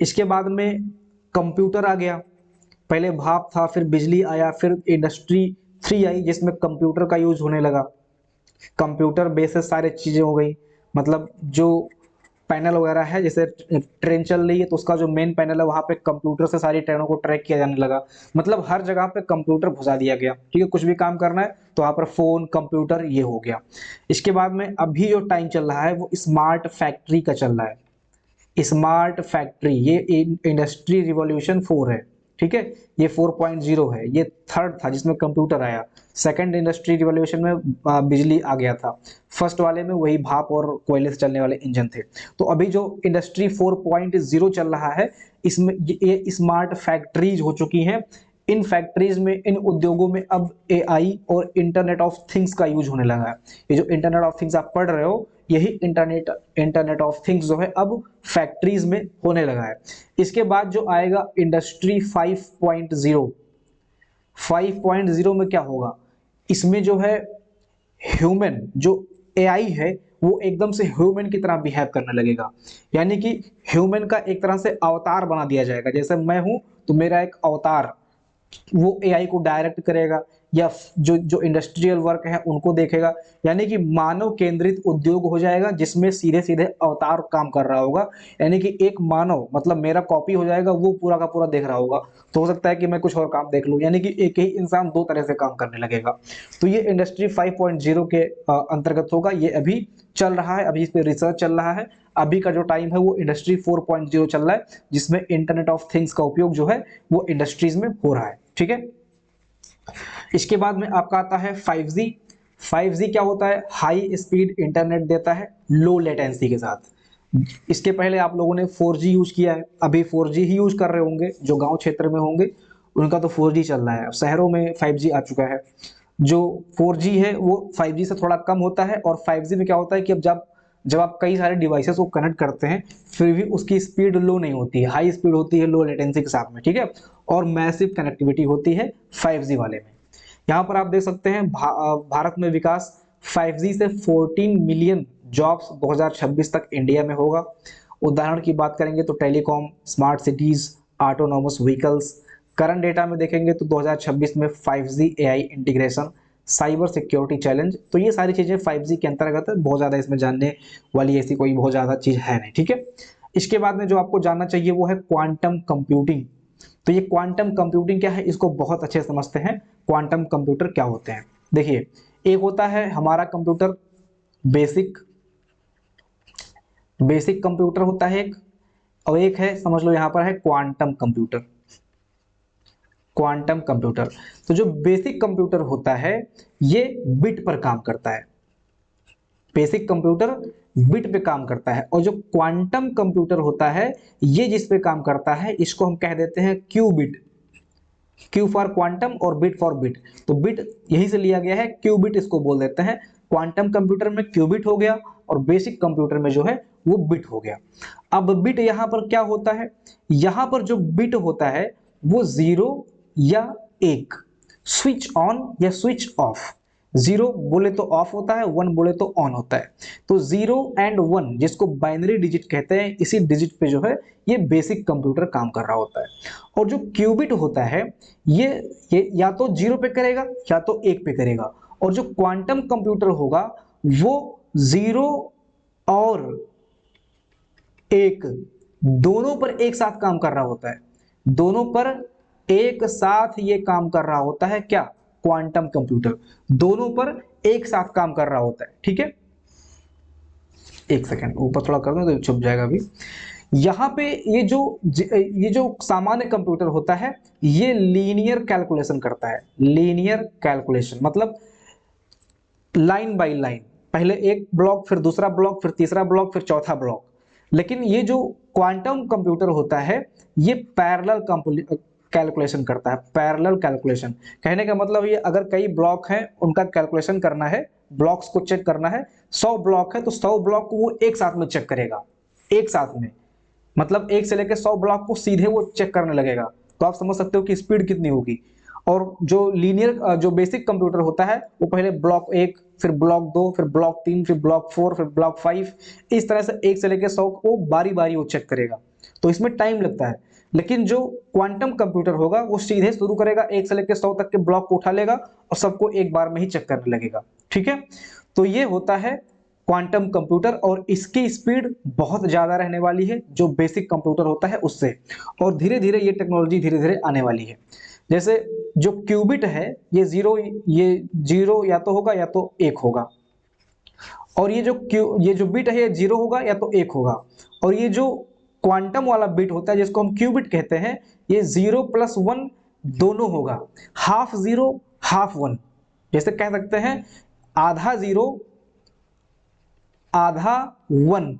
इसके बाद में कंप्यूटर आ गया, पहले भाप था, फिर बिजली आया, फिर इंडस्ट्री 3 आई जिसमें कंप्यूटर का यूज होने लगा। कंप्यूटर बेसिस सारी चीजें हो गई, मतलब जो पैनल वगैरह है, जैसे ट्रेन चल रही है तो उसका जो मेन पैनल है वहां पे कंप्यूटर से सारी ट्रेनों को ट्रैक किया जाने लगा। मतलब हर जगह पे कंप्यूटर घुसा दिया गया, ठीक है, कुछ भी काम करना है तो वहां पर फोन, कंप्यूटर, ये हो गया। इसके बाद में अभी जो टाइम चल रहा है वो स्मार्ट फैक्ट्री का चल रहा है। स्मार्ट फैक्ट्री, ये इंडस्ट्री रिवॉल्यूशन 4 है, ठीक है, ये 4.0 है। ये थर्ड था जिसमें कंप्यूटर आया। सेकंड इंडस्ट्री रिवॉल्यूशन में बिजली आ गया था। फर्स्ट वाले में वही भाप और कोयले से चलने वाले इंजन थे। तो अभी जो इंडस्ट्री 4.0 चल रहा है, इसमें ये स्मार्ट फैक्ट्रीज हो चुकी हैं। इन फैक्ट्रीज में, इन उद्योगों में अब एआई और इंटरनेट ऑफ थिंग्स का यूज होने लगा है। ये जो इंटरनेट ऑफ थिंग्स आप पढ़ रहे हो, यही इंटरनेट ऑफ थिंग्स जो है अब फैक्ट्रीज में होने लगा है। इसके बाद जो आएगा इंडस्ट्री 5.0। 5.0 में क्या होगा, इसमें जो है ह्यूमन, जो एआई है वो एकदम से ह्यूमन की तरह बिहेव करने लगेगा। यानी कि ह्यूमन का एक तरह से अवतार बना दिया जाएगा। जैसे मैं हूं तो मेरा एक अवतार वो एआई को डायरेक्ट करेगा, या जो जो इंडस्ट्रियल वर्क है उनको देखेगा। यानी कि मानव केंद्रित उद्योग हो जाएगा जिसमें सीधे सीधे अवतार काम कर रहा होगा। यानी कि एक मानव, मतलब मेरा कॉपी हो जाएगा, वो पूरा का पूरा देख रहा होगा। तो हो सकता है कि मैं कुछ और काम देख लूं, यानी कि एक ही इंसान दो तरह से काम करने लगेगा। तो ये इंडस्ट्री 5.0 के अंतर्गत होगा। ये अभी चल रहा है, अभी इस पे रिसर्च चल रहा है। अभी का जो टाइम है वो इंडस्ट्री 4.0 चल रहा है, जिसमें इंटरनेट ऑफ थिंग्स का उपयोग जो है वो इंडस्ट्रीज में हो रहा है, ठीक है। इसके बाद में आपका आता है 5G। 5G क्या होता है, हाई स्पीड इंटरनेट देता है लो लेटेंसी के साथ। इसके पहले आप लोगों ने 4G यूज किया है, अभी 4G ही यूज कर रहे होंगे। जो गांव क्षेत्र में होंगे उनका तो 4G चल रहा है। अब शहरों में 5G आ चुका है। जो 4G है वो 5G से थोड़ा कम होता है। और 5G में क्या होता है कि अब जब जब आप कई सारे डिवाइसेस को कनेक्ट करते हैं, फिर भी उसकी स्पीड लो नहीं होती है, हाई स्पीड होती है लो लेटेंसी के साथ में, ठीक है। और मैसिव कनेक्टिविटी होती है 5G वाले में। यहाँ पर आप देख सकते हैं भारत में विकास 5G से 14 मिलियन जॉब्स 2026 तक इंडिया में होगा। उदाहरण की बात करेंगे तो telecom, smart cities, autonomous vehicles. Current data में देखेंगे तो 2026 में 5G AI integration, cyber security challenge. तो ये सारी चीजें 5G के अंतर्गत है। बहुत ज्यादा इसमें जानने वाली ऐसी कोई बहुत ज्यादा चीज है नहीं, ठीक है। इसके बाद में जो आपको जानना चाहिए वो है क्वांटम कंप्यूटिंग। तो ये क्वांटम कंप्यूटिंग क्या है, इसको बहुत अच्छे से समझते हैं। क्वांटम कंप्यूटर क्या होते हैं, देखिए, एक होता है हमारा कंप्यूटर, बेसिक बेसिक कंप्यूटर होता है एक, और एक है, समझ लो यहां पर है क्वांटम कंप्यूटर। क्वांटम कंप्यूटर, तो जो बेसिक कंप्यूटर होता है ये बिट पर काम करता है। बेसिक कंप्यूटर बिट पे काम करता है। और जो क्वांटम कंप्यूटर होता है ये जिस पे काम करता है इसको हम कह देते हैं क्यूबिट। क्यू फॉर क्वांटम और बिट फॉर बिट। तो बिट यही से लिया गया है, क्यूबिट इसको बोल देते हैं। क्वांटम कंप्यूटर में क्यूबिट हो गया और बेसिक कंप्यूटर में जो है वो बिट हो गया। अब बिट यहां पर क्या होता है, यहां पर जो बिट होता है वो 0 या 1, स्विच ऑन या स्विच ऑफ। 0 बोले तो ऑफ होता है, 1 बोले तो ऑन होता है। तो 0 एंड 1 जिसको बाइनरी डिजिट कहते हैं, इसी डिजिट पे जो है ये बेसिक कंप्यूटर काम कर रहा होता है। और जो क्यूबिट होता है ये या तो 0 पे करेगा या तो 1 पे करेगा। और जो क्वांटम कंप्यूटर होगा वो 0 और 1 दोनों पर एक साथ काम कर रहा होता है। दोनों पर एक साथ ये काम कर रहा होता है, क्या? क्वांटम कंप्यूटर दोनों पर एक साथ काम कर रहा होता है। ठीक है, एक सेकेंड ऊपर थोड़ा कर दो तो छुप जाएगा अभी। यहां पे ये जो सामान्य कंप्यूटर होता है ये लीनियर कैलकुलेशन करता है। लीनियर कैलकुलेशन मतलब लाइन बाय लाइन, पहले एक ब्लॉक, फिर दूसरा ब्लॉक, फिर तीसरा ब्लॉक, फिर चौथा ब्लॉक। लेकिन ये जो क्वांटम कंप्यूटर होता है ये पैरेलल कैलकुलेशन करता है। पैरेलल कैलकुलेशन कहने का मतलब ये, अगर कई ब्लॉक हैं उनका कैलकुलेशन करना है, ब्लॉक्स को चेक करना है, 100 ब्लॉक है तो 100 ब्लॉक को वो एक साथ में चेक करेगा। एक साथ में मतलब 1 से लेकर 100 ब्लॉक को सीधे वो चेक करने लगेगा। तो आप समझ सकते हो कि स्पीड कितनी होगी। और जो लीनियर जो बेसिक कंप्यूटर होता है वो पहले ब्लॉक 1, फिर ब्लॉक 2, फिर ब्लॉक 3, फिर ब्लॉक 4, फिर ब्लॉक 5, इस तरह से 1 से लेकर 100 को बारी बारी वो चेक करेगा। तो इसमें टाइम लगता है। लेकिन जो क्वांटम कंप्यूटर होगा वो सीधे शुरू करेगा, 1 से लेकर 100 तक के ब्लॉक को उठा लेगा और सबको एक बार में ही चेक करने लगेगा। ठीक है, तो ये होता है क्वांटम कंप्यूटर और इसकी स्पीड बहुत ज्यादा रहने वाली है जो बेसिक कंप्यूटर होता है उससे। और धीरे धीरे ये टेक्नोलॉजी धीरे धीरे आने वाली है। जैसे जो क्यूबिट है ये जीरो या तो होगा या तो 1 होगा। और ये जो बिट है ये 0 होगा या तो 1 होगा। और ये जो क्वांटम वाला बिट होता है जिसको हम क्यूबिट कहते हैं ये 0 + 1 दोनों होगा। हाफ 0 हाफ 1, जैसे कह सकते हैं आधा 0 आधा 1।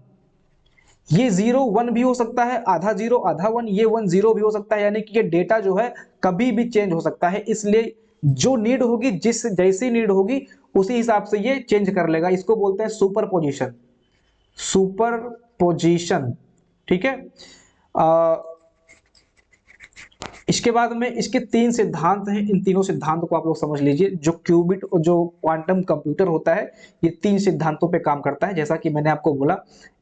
ये 0 1 भी हो सकता है, आधा 0 आधा 1, ये 1 0 भी हो सकता है। यानी कि ये डेटा जो है कभी भी चेंज हो सकता है। इसलिए जो नीड होगी, जैसी नीड होगी उसी हिसाब से ये चेंज कर लेगा। इसको बोलते हैं सुपर पोजिशन। सुपर पोजिशन, ठीक है। इसके बाद में इसके 3 सिद्धांत हैं। इन तीनों सिद्धांतों को आप लोग समझ लीजिए। जो क्यूबिट और जो क्वांटम कंप्यूटर होता है ये 3 सिद्धांतों पे काम करता है, जैसा कि मैंने आपको बोला।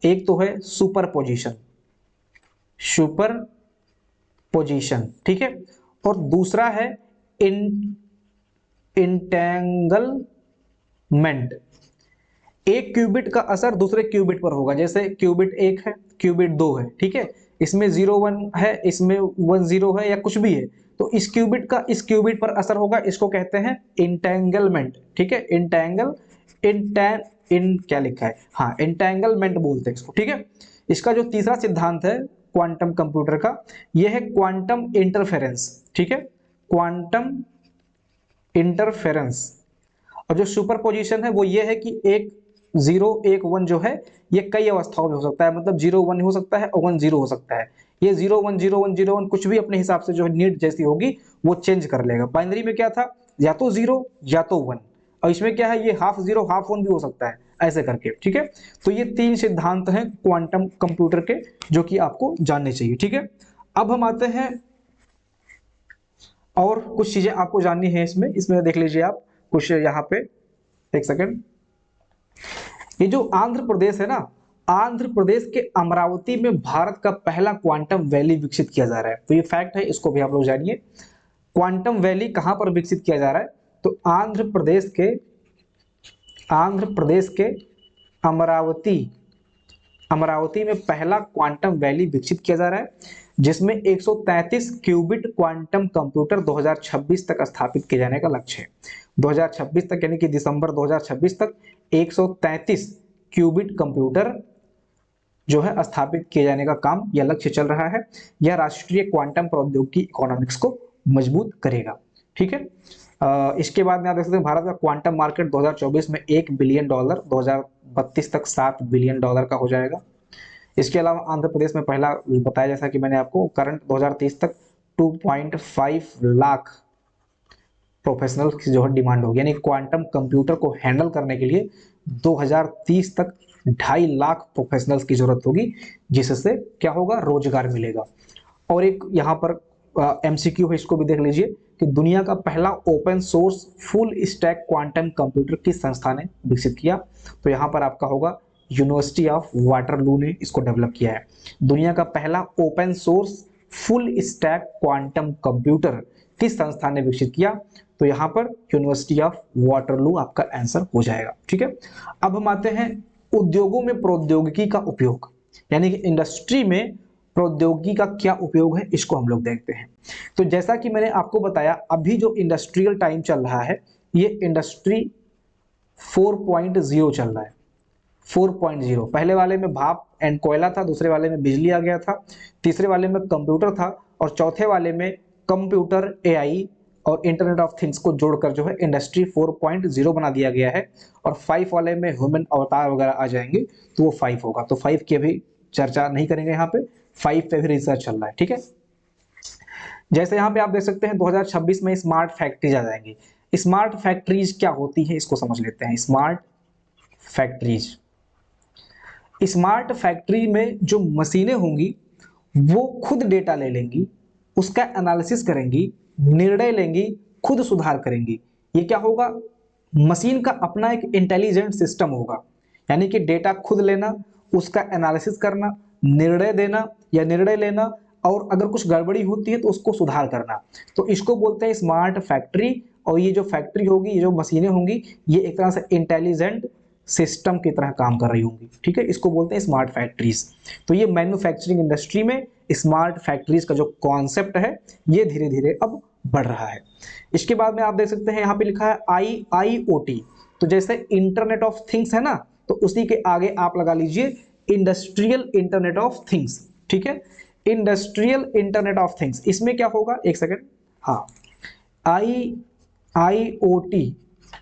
एक तो है सुपर पोजिशन, सुपर पोजिशन, ठीक है। और दूसरा है इंटेंगलमेंट। एक क्यूबिट का असर दूसरे क्यूबिट पर होगा। जैसे क्यूबिट 1 है, क्यूबिट 2 है, ठीक है। इसमें 0 1 है, इसमें 1 0 है, या कुछ भी है, तो इस क्यूबिट का इस क्यूबिट पर असर होगा। इसको कहते हैं इंटेंगलमेंट, ठीक है। इन क्या लिखा है, हाँ, इंटेंगलमेंट बोलते हैं इसको, ठीक है। इसका जो तीसरा सिद्धांत है क्वांटम कंप्यूटर का, यह है क्वांटम इंटरफेरेंस, ठीक है। Quantum interference. और जो सुपर पोजिशन है वो ये है कि 1 0 1 1 जो है ये कई अवस्थाओं में हो सकता है। मतलब 0 1 हो सकता है और 1 0 हो सकता है। ये 0 1 0 1 0 1 कुछ भी अपने हिसाब से जो है नीड जैसी होगी वो चेंज कर लेगा। बाइनरी में क्या था, या तो 0 या तो 1। और इसमें क्या है, ये हाफ 0 हाफ 1 भी हो सकता है, ऐसे करके, ठीक है। तो ये 3 सिद्धांत हैं क्वांटम कंप्यूटर के जो कि आपको जानने चाहिए, ठीक है। अब हम आते हैं और कुछ चीजें आपको जाननी है इसमें देख लीजिए आप कुछ यहाँ पे, एक सेकेंड। ये जो आंध्र प्रदेश है ना, आंध्र प्रदेश के अमरावती में भारत का पहला क्वांटम वैली विकसित किया जा रहा है। तो ये फैक्ट है, इसको भी आप लोग जानिए। क्वांटम वैली कहां पर विकसित किया जा रहा है, तो आंध्र प्रदेश के अमरावती में पहला क्वांटम वैली विकसित किया जा रहा है, जिसमें 133 क्यूबिट क्वांटम कंप्यूटर 2026 तक स्थापित किए जाने का लक्ष्य है। 2026 तक यानी कि दिसंबर 2026 तक 133 क्यूबिट कंप्यूटर जो है स्थापित किए जाने का काम या लक्ष्य चल रहा है। यह राष्ट्रीय क्वांटम प्रौद्योगिकी इकोनॉमिक्स को मजबूत करेगा, ठीक है। इसके बाद में आप देख सकते हैं भारत का क्वांटम मार्केट 2024 में $1 बिलियन, 2032 तक $7 बिलियन का हो जाएगा। इसके अलावा आंध्र प्रदेश में पहला बताया, जैसा कि मैंने आपको, करंट 2030 तक 2.5 लाख प्रोफेशनल की जो है डिमांड होगी। यानी क्वांटम कंप्यूटर को हैंडल करने के लिए 2030 तक 2.5 लाख प्रोफेशनल्स की जरूरत होगी, जिससे क्या होगा, रोजगार मिलेगा। और एक यहाँ पर एमसीक्यू है, इसको भी देख लीजिए कि दुनिया का पहला open source full stack quantum computer किस संस्था ने विकसित किया? तो यहाँ पर आपका होगा यूनिवर्सिटी ऑफ वाटरलू ने इसको डेवलप किया है। दुनिया का पहला open source full stack quantum computer किस संस्था ने विकसित किया? तो यहाँ पर यूनिवर्सिटी ऑफ वाटरलू आपका आंसर हो जाएगा। ठीक है, अब हम आते हैं उद्योगों में प्रौद्योगिकी का उपयोग, यानी कि इंडस्ट्री में प्रौद्योगिकी का क्या उपयोग है, इसको हम लोग देखते हैं। तो जैसा कि मैंने आपको बताया, अभी जो इंडस्ट्रियल टाइम चल रहा है ये इंडस्ट्री 4.0 चल रहा है। 4.0 पहले वाले में भाप एंड कोयला था, दूसरे वाले में बिजली आ गया था, तीसरे वाले में कंप्यूटर था और चौथे वाले में कंप्यूटर, एआई और इंटरनेट ऑफ थिंग्स को जोड़कर जो है इंडस्ट्री 4.0 बना दिया गया है। और 5 वाले में ह्यूमन अवतार वगैरह आ जाएंगे तो वो 5 होगा। तो 5 की अभी चर्चा नहीं करेंगे, यहाँ पे 5 पे भी रिसर्च चल रहा है। ठीक है, जैसे यहाँ पे आप देख सकते हैं 2026 में स्मार्ट फैक्ट्रीज आ जाएंगी। स्मार्ट फैक्ट्रीज क्या होती है इसको समझ लेते हैं। स्मार्ट फैक्ट्रीज, स्मार्ट फैक्ट्री में जो मशीनें होंगी वो खुद डेटा ले लेंगी, उसका एनालिसिस करेंगी, निर्णय लेंगी, खुद सुधार करेंगी। ये क्या होगा? मशीन का अपना एक इंटेलिजेंट सिस्टम होगा, यानी कि डेटा खुद लेना, उसका एनालिसिस करना, निर्णय देना या निर्णय लेना, और अगर कुछ गड़बड़ी होती है तो उसको सुधार करना। तो इसको बोलते हैं स्मार्ट फैक्ट्री। और ये जो फैक्ट्री होगी, ये जो मशीनें होंगी, ये एक तरह से इंटेलिजेंट सिस्टम की तरह काम कर रही होंगी। ठीक है, इसको बोलते हैं स्मार्ट फैक्ट्रीज। तो ये मैन्युफैक्चरिंग इंडस्ट्री में स्मार्ट फैक्ट्रीज का जो कॉन्सेप्ट है ये धीरे धीरे अब बढ़ रहा है। इसके बाद में आप देख सकते हैं यहाँ पे लिखा है IIoT। तो जैसे इंटरनेट ऑफ थिंग्स है ना, तो उसी के आगे आप लगा लीजिए इंडस्ट्रियल इंटरनेट ऑफ थिंग्स। ठीक है, इंडस्ट्रियल इंटरनेट ऑफ थिंग्स, इसमें क्या होगा, एक सेकेंड, हाँ, IIoT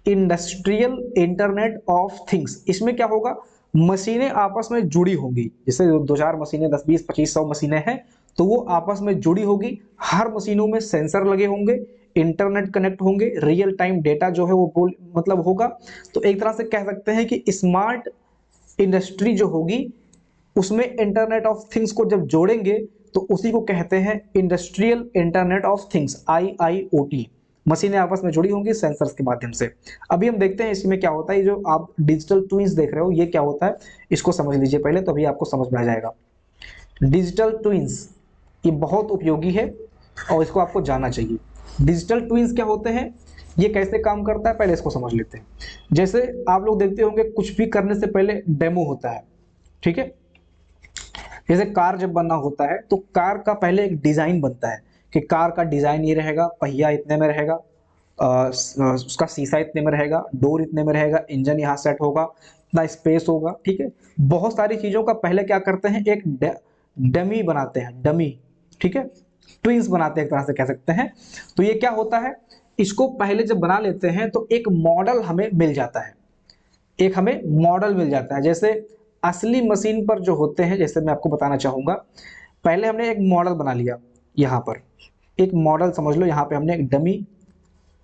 industrial internet of things, इसमें क्या होगा, मशीनें आपस में जुड़ी होंगी। जैसे 2-4 मशीनें, 10, 20, 25, 100 मशीनें हैं तो वो आपस में जुड़ी होगी। हर मशीनों में सेंसर लगे होंगे, इंटरनेट कनेक्ट होंगे, रियल टाइम डेटा जो है वो मतलब होगा। तो एक तरह से कह सकते हैं कि स्मार्ट इंडस्ट्री जो होगी उसमें इंटरनेट ऑफ थिंग्स को जब जोड़ेंगे तो उसी को कहते हैं industrial internet of things, IIoT। मशीनें आपस में जुड़ी होंगी सेंसर्स के माध्यम से। अभी हम देखते हैं इसमें क्या होता है। ये जो आप डिजिटल ट्विंस देख रहे हो ये क्या होता है, इसको समझ लीजिए पहले, तभी आपको समझ में आ जाएगा। डिजिटल ट्विंस ये बहुत उपयोगी है और इसको आपको जानना चाहिए। डिजिटल ट्विंस क्या होते हैं, ये कैसे काम करता है, पहले इसको समझ लेते हैं। जैसे आप लोग देखते होंगे कुछ भी करने से पहले डेमो होता है। ठीक है, जैसे कार जब बनना होता है तो कार का पहले एक डिजाइन बनता है कि कार का डिजाइन ये रहेगा, पहिया इतने में रहेगा, उसका शीशा इतने में रहेगा, डोर इतने में रहेगा, इंजन यहाँ सेट होगा, इतना स्पेस होगा। ठीक है, बहुत सारी चीजों का पहले क्या करते हैं, एक डमी बनाते हैं, डमी। ठीक है, ट्विंस बनाते हैं एक तरह से कह सकते हैं। तो ये क्या होता है, इसको पहले जब बना लेते हैं तो एक मॉडल हमें मिल जाता है, एक हमें मॉडल मिल जाता है। जैसे असली मशीन पर जो होते हैं, जैसे मैं आपको बताना चाहूंगा, पहले हमने एक मॉडल बना लिया, यहाँ पर एक मॉडल समझ लो, यहाँ पे हमने एक डमी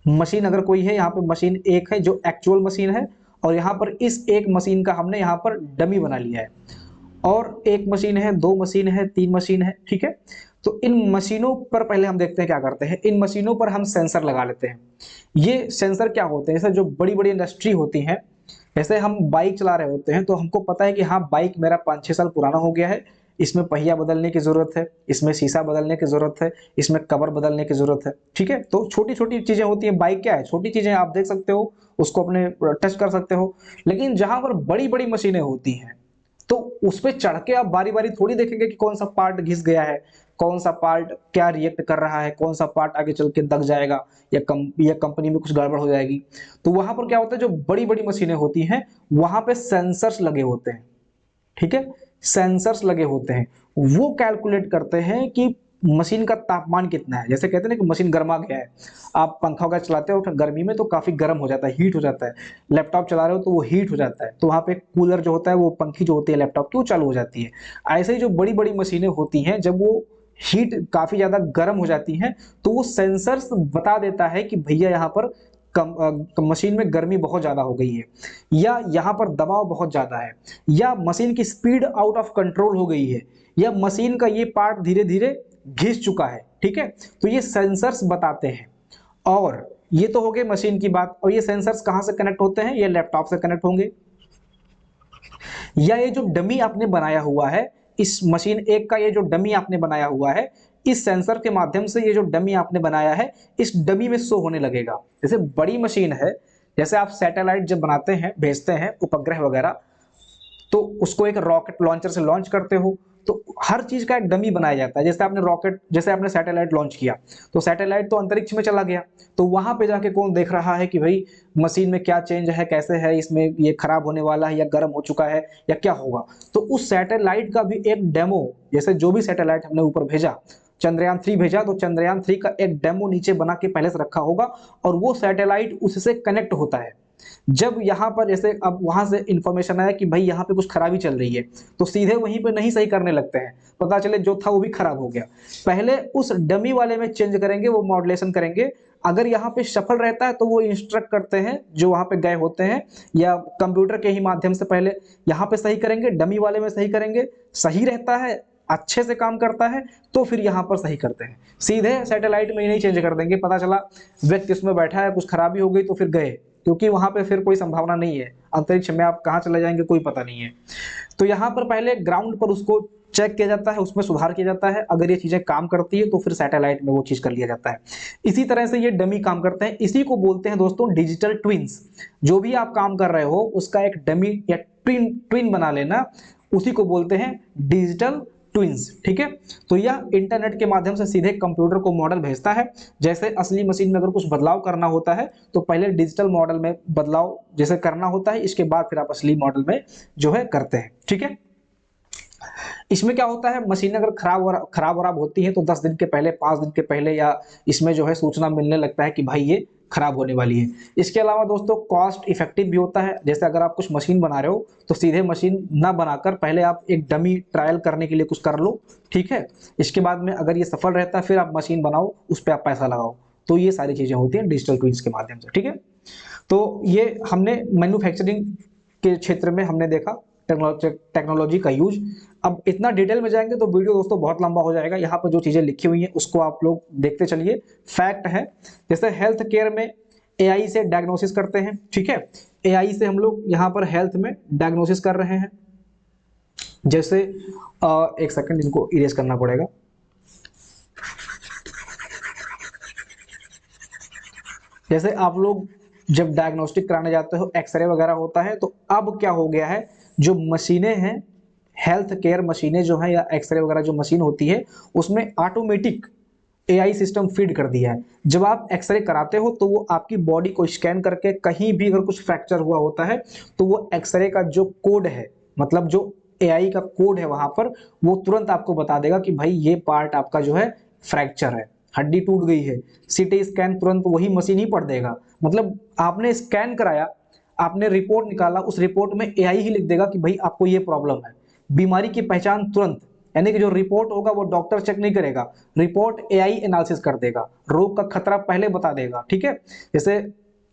मशीन अगर कोई है, यहाँ पे मशीन एक है जो एक्चुअल मशीन है, और यहाँ पर इस एक मशीन का हमने यहाँ पर डमी बना लिया है। और एक मशीन है, 2 मशीन है, 3 मशीन है। ठीक है, तो इन मशीनों पर पहले हम देखते हैं क्या करते हैं, इन मशीनों पर हम सेंसर लगा लेते हैं। ये सेंसर क्या होते हैं, जैसे जो बड़ी बड़ी इंडस्ट्री होती हैं, जैसे हम बाइक चला रहे होते हैं तो हमको पता है कि हाँ बाइक मेरा 5-6 साल पुराना हो गया है, इसमें पहिया बदलने की जरूरत है, इसमें शीशा बदलने की जरूरत है, इसमें कवर बदलने की जरूरत है। ठीक है, तो छोटी छोटी चीजें होती हैं। बाइक क्या है, छोटी चीजें आप देख सकते हो, उसको अपने टच कर सकते हो। लेकिन जहां पर बड़ी बड़ी मशीनें होती हैं तो उस पर चढ़ के आप बारी बारी थोड़ी देखेंगे कि कौन सा पार्ट घिस गया है, कौन सा पार्ट क्या रिएक्ट कर रहा है, कौन सा पार्ट आगे चल के दब जाएगा या कंपनी में कुछ गड़बड़ हो जाएगी। तो वहां पर क्या होता है, जो बड़ी बड़ी मशीनें होती हैं वहां पे सेंसर्स लगे होते हैं। ठीक है, सेंसर्स लगे होते हैं, वो कैलकुलेट करते हैं कि मशीन का तापमान कितना है। जैसे कहते हैं ना कि मशीन गर्मा गया है, आप पंखा वगैरह चलाते हो गर्मी में तो काफी गर्म हो जाता है, हीट हो जाता है। लैपटॉप चला रहे हो तो वो हीट हो जाता है, तो वहां पे कूलर जो होता है, वो पंखी जो होती है लैपटॉप की, वो चालू हो जाती है। ऐसे ही जो बड़ी बड़ी मशीनें होती हैं, जब वो हीट काफी ज्यादा गर्म हो जाती हैं तो वो सेंसर्स बता देता है कि भैया यहाँ पर मशीन में गर्मी बहुत ज्यादा हो गई है, या यहाँ पर दबाव बहुत ज्यादा है, या मशीन की स्पीड आउट ऑफ कंट्रोल हो गई है, या मशीन का ये पार्ट धीरे धीरे घिस चुका है। ठीक है, तो ये सेंसर्स बताते हैं। और ये तो हो गई मशीन की बात। और ये सेंसर्स कहाँ से कनेक्ट होते हैं? ये लैपटॉप से कनेक्ट होंगे, या ये जो डमी आपने बनाया हुआ है, इस मशीन एक का ये जो डमी आपने बनाया हुआ है, इस सेंसर के माध्यम से ये जो डमी आपने बनाया है, इस डमी में शो होने लगेगा। जैसे बड़ी मशीन है, जैसे आप सैटेलाइट जब बनाते हैं, भेजते हैं उपग्रह वगैरह, तो उसको एक रॉकेट लॉन्चर से लॉन्च करते हो, तो हर चीज का एक डमी बनाया जाता है। जैसे आपने रॉकेट, जैसे आपने सैटेलाइट लॉन्च किया, तो सैटेलाइट तो अंतरिक्ष में चला गया, तो वहां पे जाके कौन देख रहा है कि भाई मशीन में क्या चेंज है, कैसे है, इसमें ये खराब होने वाला है या गर्म हो चुका है या क्या होगा। तो उस सैटेलाइट का भी एक डेमो, जैसे जो भी सैटेलाइट हमने ऊपर भेजा, चंद्रयान 3 भेजा, तो चंद्रयान 3 का एक डेमो नीचे बना के पहले से रखा होगा, और वो सैटेलाइट उससे कनेक्ट होता है। जब यहाँ पर जैसे अब वहां से इंफॉर्मेशन आया कि भाई यहाँ पे कुछ खराबी चल रही है, तो सीधे वहीं पे नहीं सही करने लगते हैं, पता चले जो था वो भी खराब हो गया, पहले उस डमी वाले में चेंज करेंगे, वो मॉड्यूलेशन करेंगे। अगर यहाँ पे सफल रहता है तो वो इंस्ट्रक्ट करते हैं जो वहां पे गए होते हैं, या कंप्यूटर के ही माध्यम से पहले यहाँ पे सही करेंगे, डमी वाले में सही करेंगे, सही रहता है, अच्छे से काम करता है, तो फिर यहाँ पर सही करते हैं। सीधे सैटेलाइट में ही नहीं चेंज कर देंगे, पता चला व्यक्ति उसमें बैठा है, कुछ खराबी हो गई तो फिर गए, क्योंकि वहां पे फिर कोई संभावना नहीं है, अंतरिक्ष में आप कहां चले जाएंगे कोई पता नहीं है। तो यहाँ पर पहले ग्राउंड पर उसको चेक किया जाता है, उसमें सुधार किया जाता है, अगर ये चीजें काम करती है तो फिर सैटेलाइट में वो चीज कर लिया जाता है। इसी तरह से ये डमी काम करते हैं, इसी को बोलते हैं दोस्तों डिजिटल ट्विन्स। जो भी आप काम कर रहे हो उसका एक डमी या ट्विन बना लेना, उसी को बोलते हैं डिजिटल ट्विन्स। ठीक है, तो यह इंटरनेट के माध्यम से सीधे कंप्यूटर को मॉडल भेजता है। जैसे असली मशीन में अगर कुछ बदलाव करना होता है तो पहले डिजिटल मॉडल में बदलाव जैसे करना होता है, इसके बाद फिर आप असली मॉडल में जो है करते हैं। ठीक है, इसमें क्या होता है, मशीनें अगर खराब होती हैं तो 10 दिन के पहले, 5 दिन के पहले या इसमें जो है सूचना मिलने लगता है कि भाई ये खराब होने वाली है। इसके अलावा दोस्तों कॉस्ट इफेक्टिव भी होता है। जैसे अगर आप कुछ मशीन बना रहे हो तो सीधे मशीन ना बनाकर पहले आप एक डमी ट्रायल करने के लिए कुछ कर लो, ठीक है, इसके बाद में अगर ये सफल रहता है फिर आप मशीन बनाओ, उस पर आप पैसा लगाओ। तो ये सारी चीजें होती हैं डिजिटल ट्विन्स के माध्यम से। ठीक है, तो ये हमने मैन्युफैक्चरिंग के क्षेत्र में हमने देखा टेक्नोलॉजी का यूज। अब इतना डिटेल में जाएंगे तो वीडियो दोस्तों बहुत लंबा हो जाएगा। यहाँ पर जो चीजें लिखी हुई हैं उसको आप लोग देखते चलिए। फैक्ट है, जैसे हेल्थ केयर में एआई से डायग्नोसिस करते हैं। ठीक है, एआई से हम लोग यहाँ पर हेल्थ में डायग्नोसिस कर रहे हैं। जैसे एक सेकंड, इनको इरेज करना पड़ेगा। जैसे आप लोग जब डायग्नोस्टिक कराने जाते हो, एक्सरे वगैरह होता है, तो अब क्या हो गया है, जो मशीनें हैं, हेल्थ केयर मशीनें जो हैं या एक्सरे वगैरह जो मशीन होती है, उसमें ऑटोमेटिक एआई सिस्टम फीड कर दिया है। जब आप एक्सरे कराते हो तो वो आपकी बॉडी को स्कैन करके कहीं भी अगर कुछ फ्रैक्चर हुआ होता है तो वो एक्सरे का जो कोड है, मतलब जो एआई का कोड है वहां पर, वो तुरंत आपको बता देगा कि भाई ये पार्ट आपका जो है फ्रैक्चर है, हड्डी टूट गई है। सीटी स्कैन तुरंत वही मशीन ही पढ़ देगा। मतलब आपने स्कैन कराया, आपने रिपोर्ट निकाला, उस रिपोर्ट में एआई ही लिख देगा कि भाई आपको ये प्रॉब्लम है। बीमारी की पहचान तुरंत, यानी कि जो रिपोर्ट होगा वो डॉक्टर चेक नहीं करेगा, रिपोर्ट एआई एनालिसिस कर देगा, रोग का खतरा पहले बता देगा। ठीक है, जैसे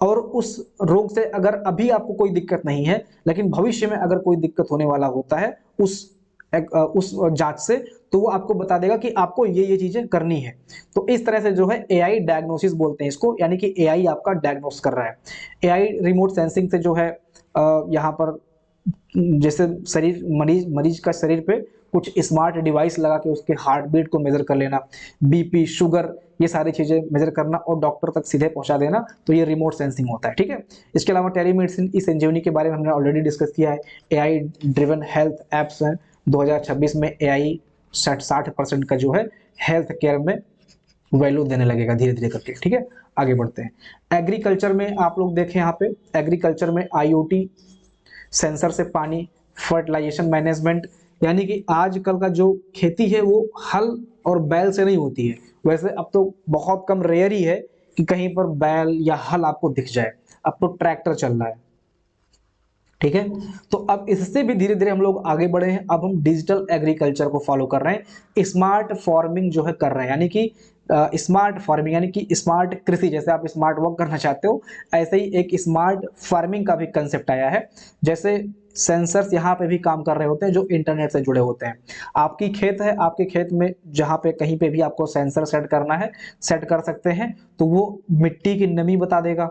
और उस रोग से अगर अभी आपको कोई दिक्कत नहीं है, लेकिन भविष्य में अगर कोई दिक्कत होने वाला होता है उस जांच से, तो वो आपको बता देगा कि आपको ये चीजें करनी है। तो इस तरह से जो है एआई डायग्नोसिस बोलते हैं इसको, यानी कि एआई आपका डायग्नोस कर रहा है। एआई रिमोट सेंसिंग से जो है यहाँ पर जैसे शरीर मरीज का शरीर पे कुछ स्मार्ट डिवाइस लगा के उसके हार्ट बीट को मेजर कर लेना, बीपी, शुगर, ये सारी चीजें मेजर करना और डॉक्टर तक सीधे पहुंचा देना, तो ये रिमोट सेंसिंग होता है। ठीक है, इसके अलावा टेलीमेडिसिन, ई संजीवनी के बारे में हमने ऑलरेडी डिस्कस किया है। एआई ड्रिवन हेल्थ एप्स हैं, 2026 में एआई 60% का जो है हेल्थ केयर में वैल्यू देने लगेगा धीरे धीरे करके। ठीक है, आगे बढ़ते हैं। एग्रीकल्चर में आप लोग देखें, यहाँ पे एग्रीकल्चर में आईओटी, सेंसर से पानी, फर्टिलाइजेशन मैनेजमेंट, यानी कि आजकल का जो खेती है वो हल और बैल से नहीं होती है। वैसे अब तो बहुत कम, रेयर ही है कि कहीं पर बैल या हल आपको दिख जाए, अब तो ट्रैक्टर चल रहा है। ठीक है, तो अब इससे भी धीरे धीरे हम लोग आगे बढ़े हैं। अब हम डिजिटल एग्रीकल्चर को फॉलो कर रहे हैं, स्मार्ट फार्मिंग जो है कर रहे हैं, यानी कि स्मार्ट फार्मिंग यानी कि स्मार्ट कृषि, जैसे आप स्मार्ट वर्क करना चाहते हो ऐसे ही एक स्मार्ट फार्मिंग का भी कंसेप्ट आया है। जैसे सेंसर्स यहाँ पे भी काम कर रहे होते हैं जो इंटरनेट से जुड़े होते हैं। आपकी खेत है, आपके खेत में जहाँ पे कहीं पे भी आपको सेंसर सेट करना है, सेट कर सकते हैं। तो वो मिट्टी की नमी बता देगा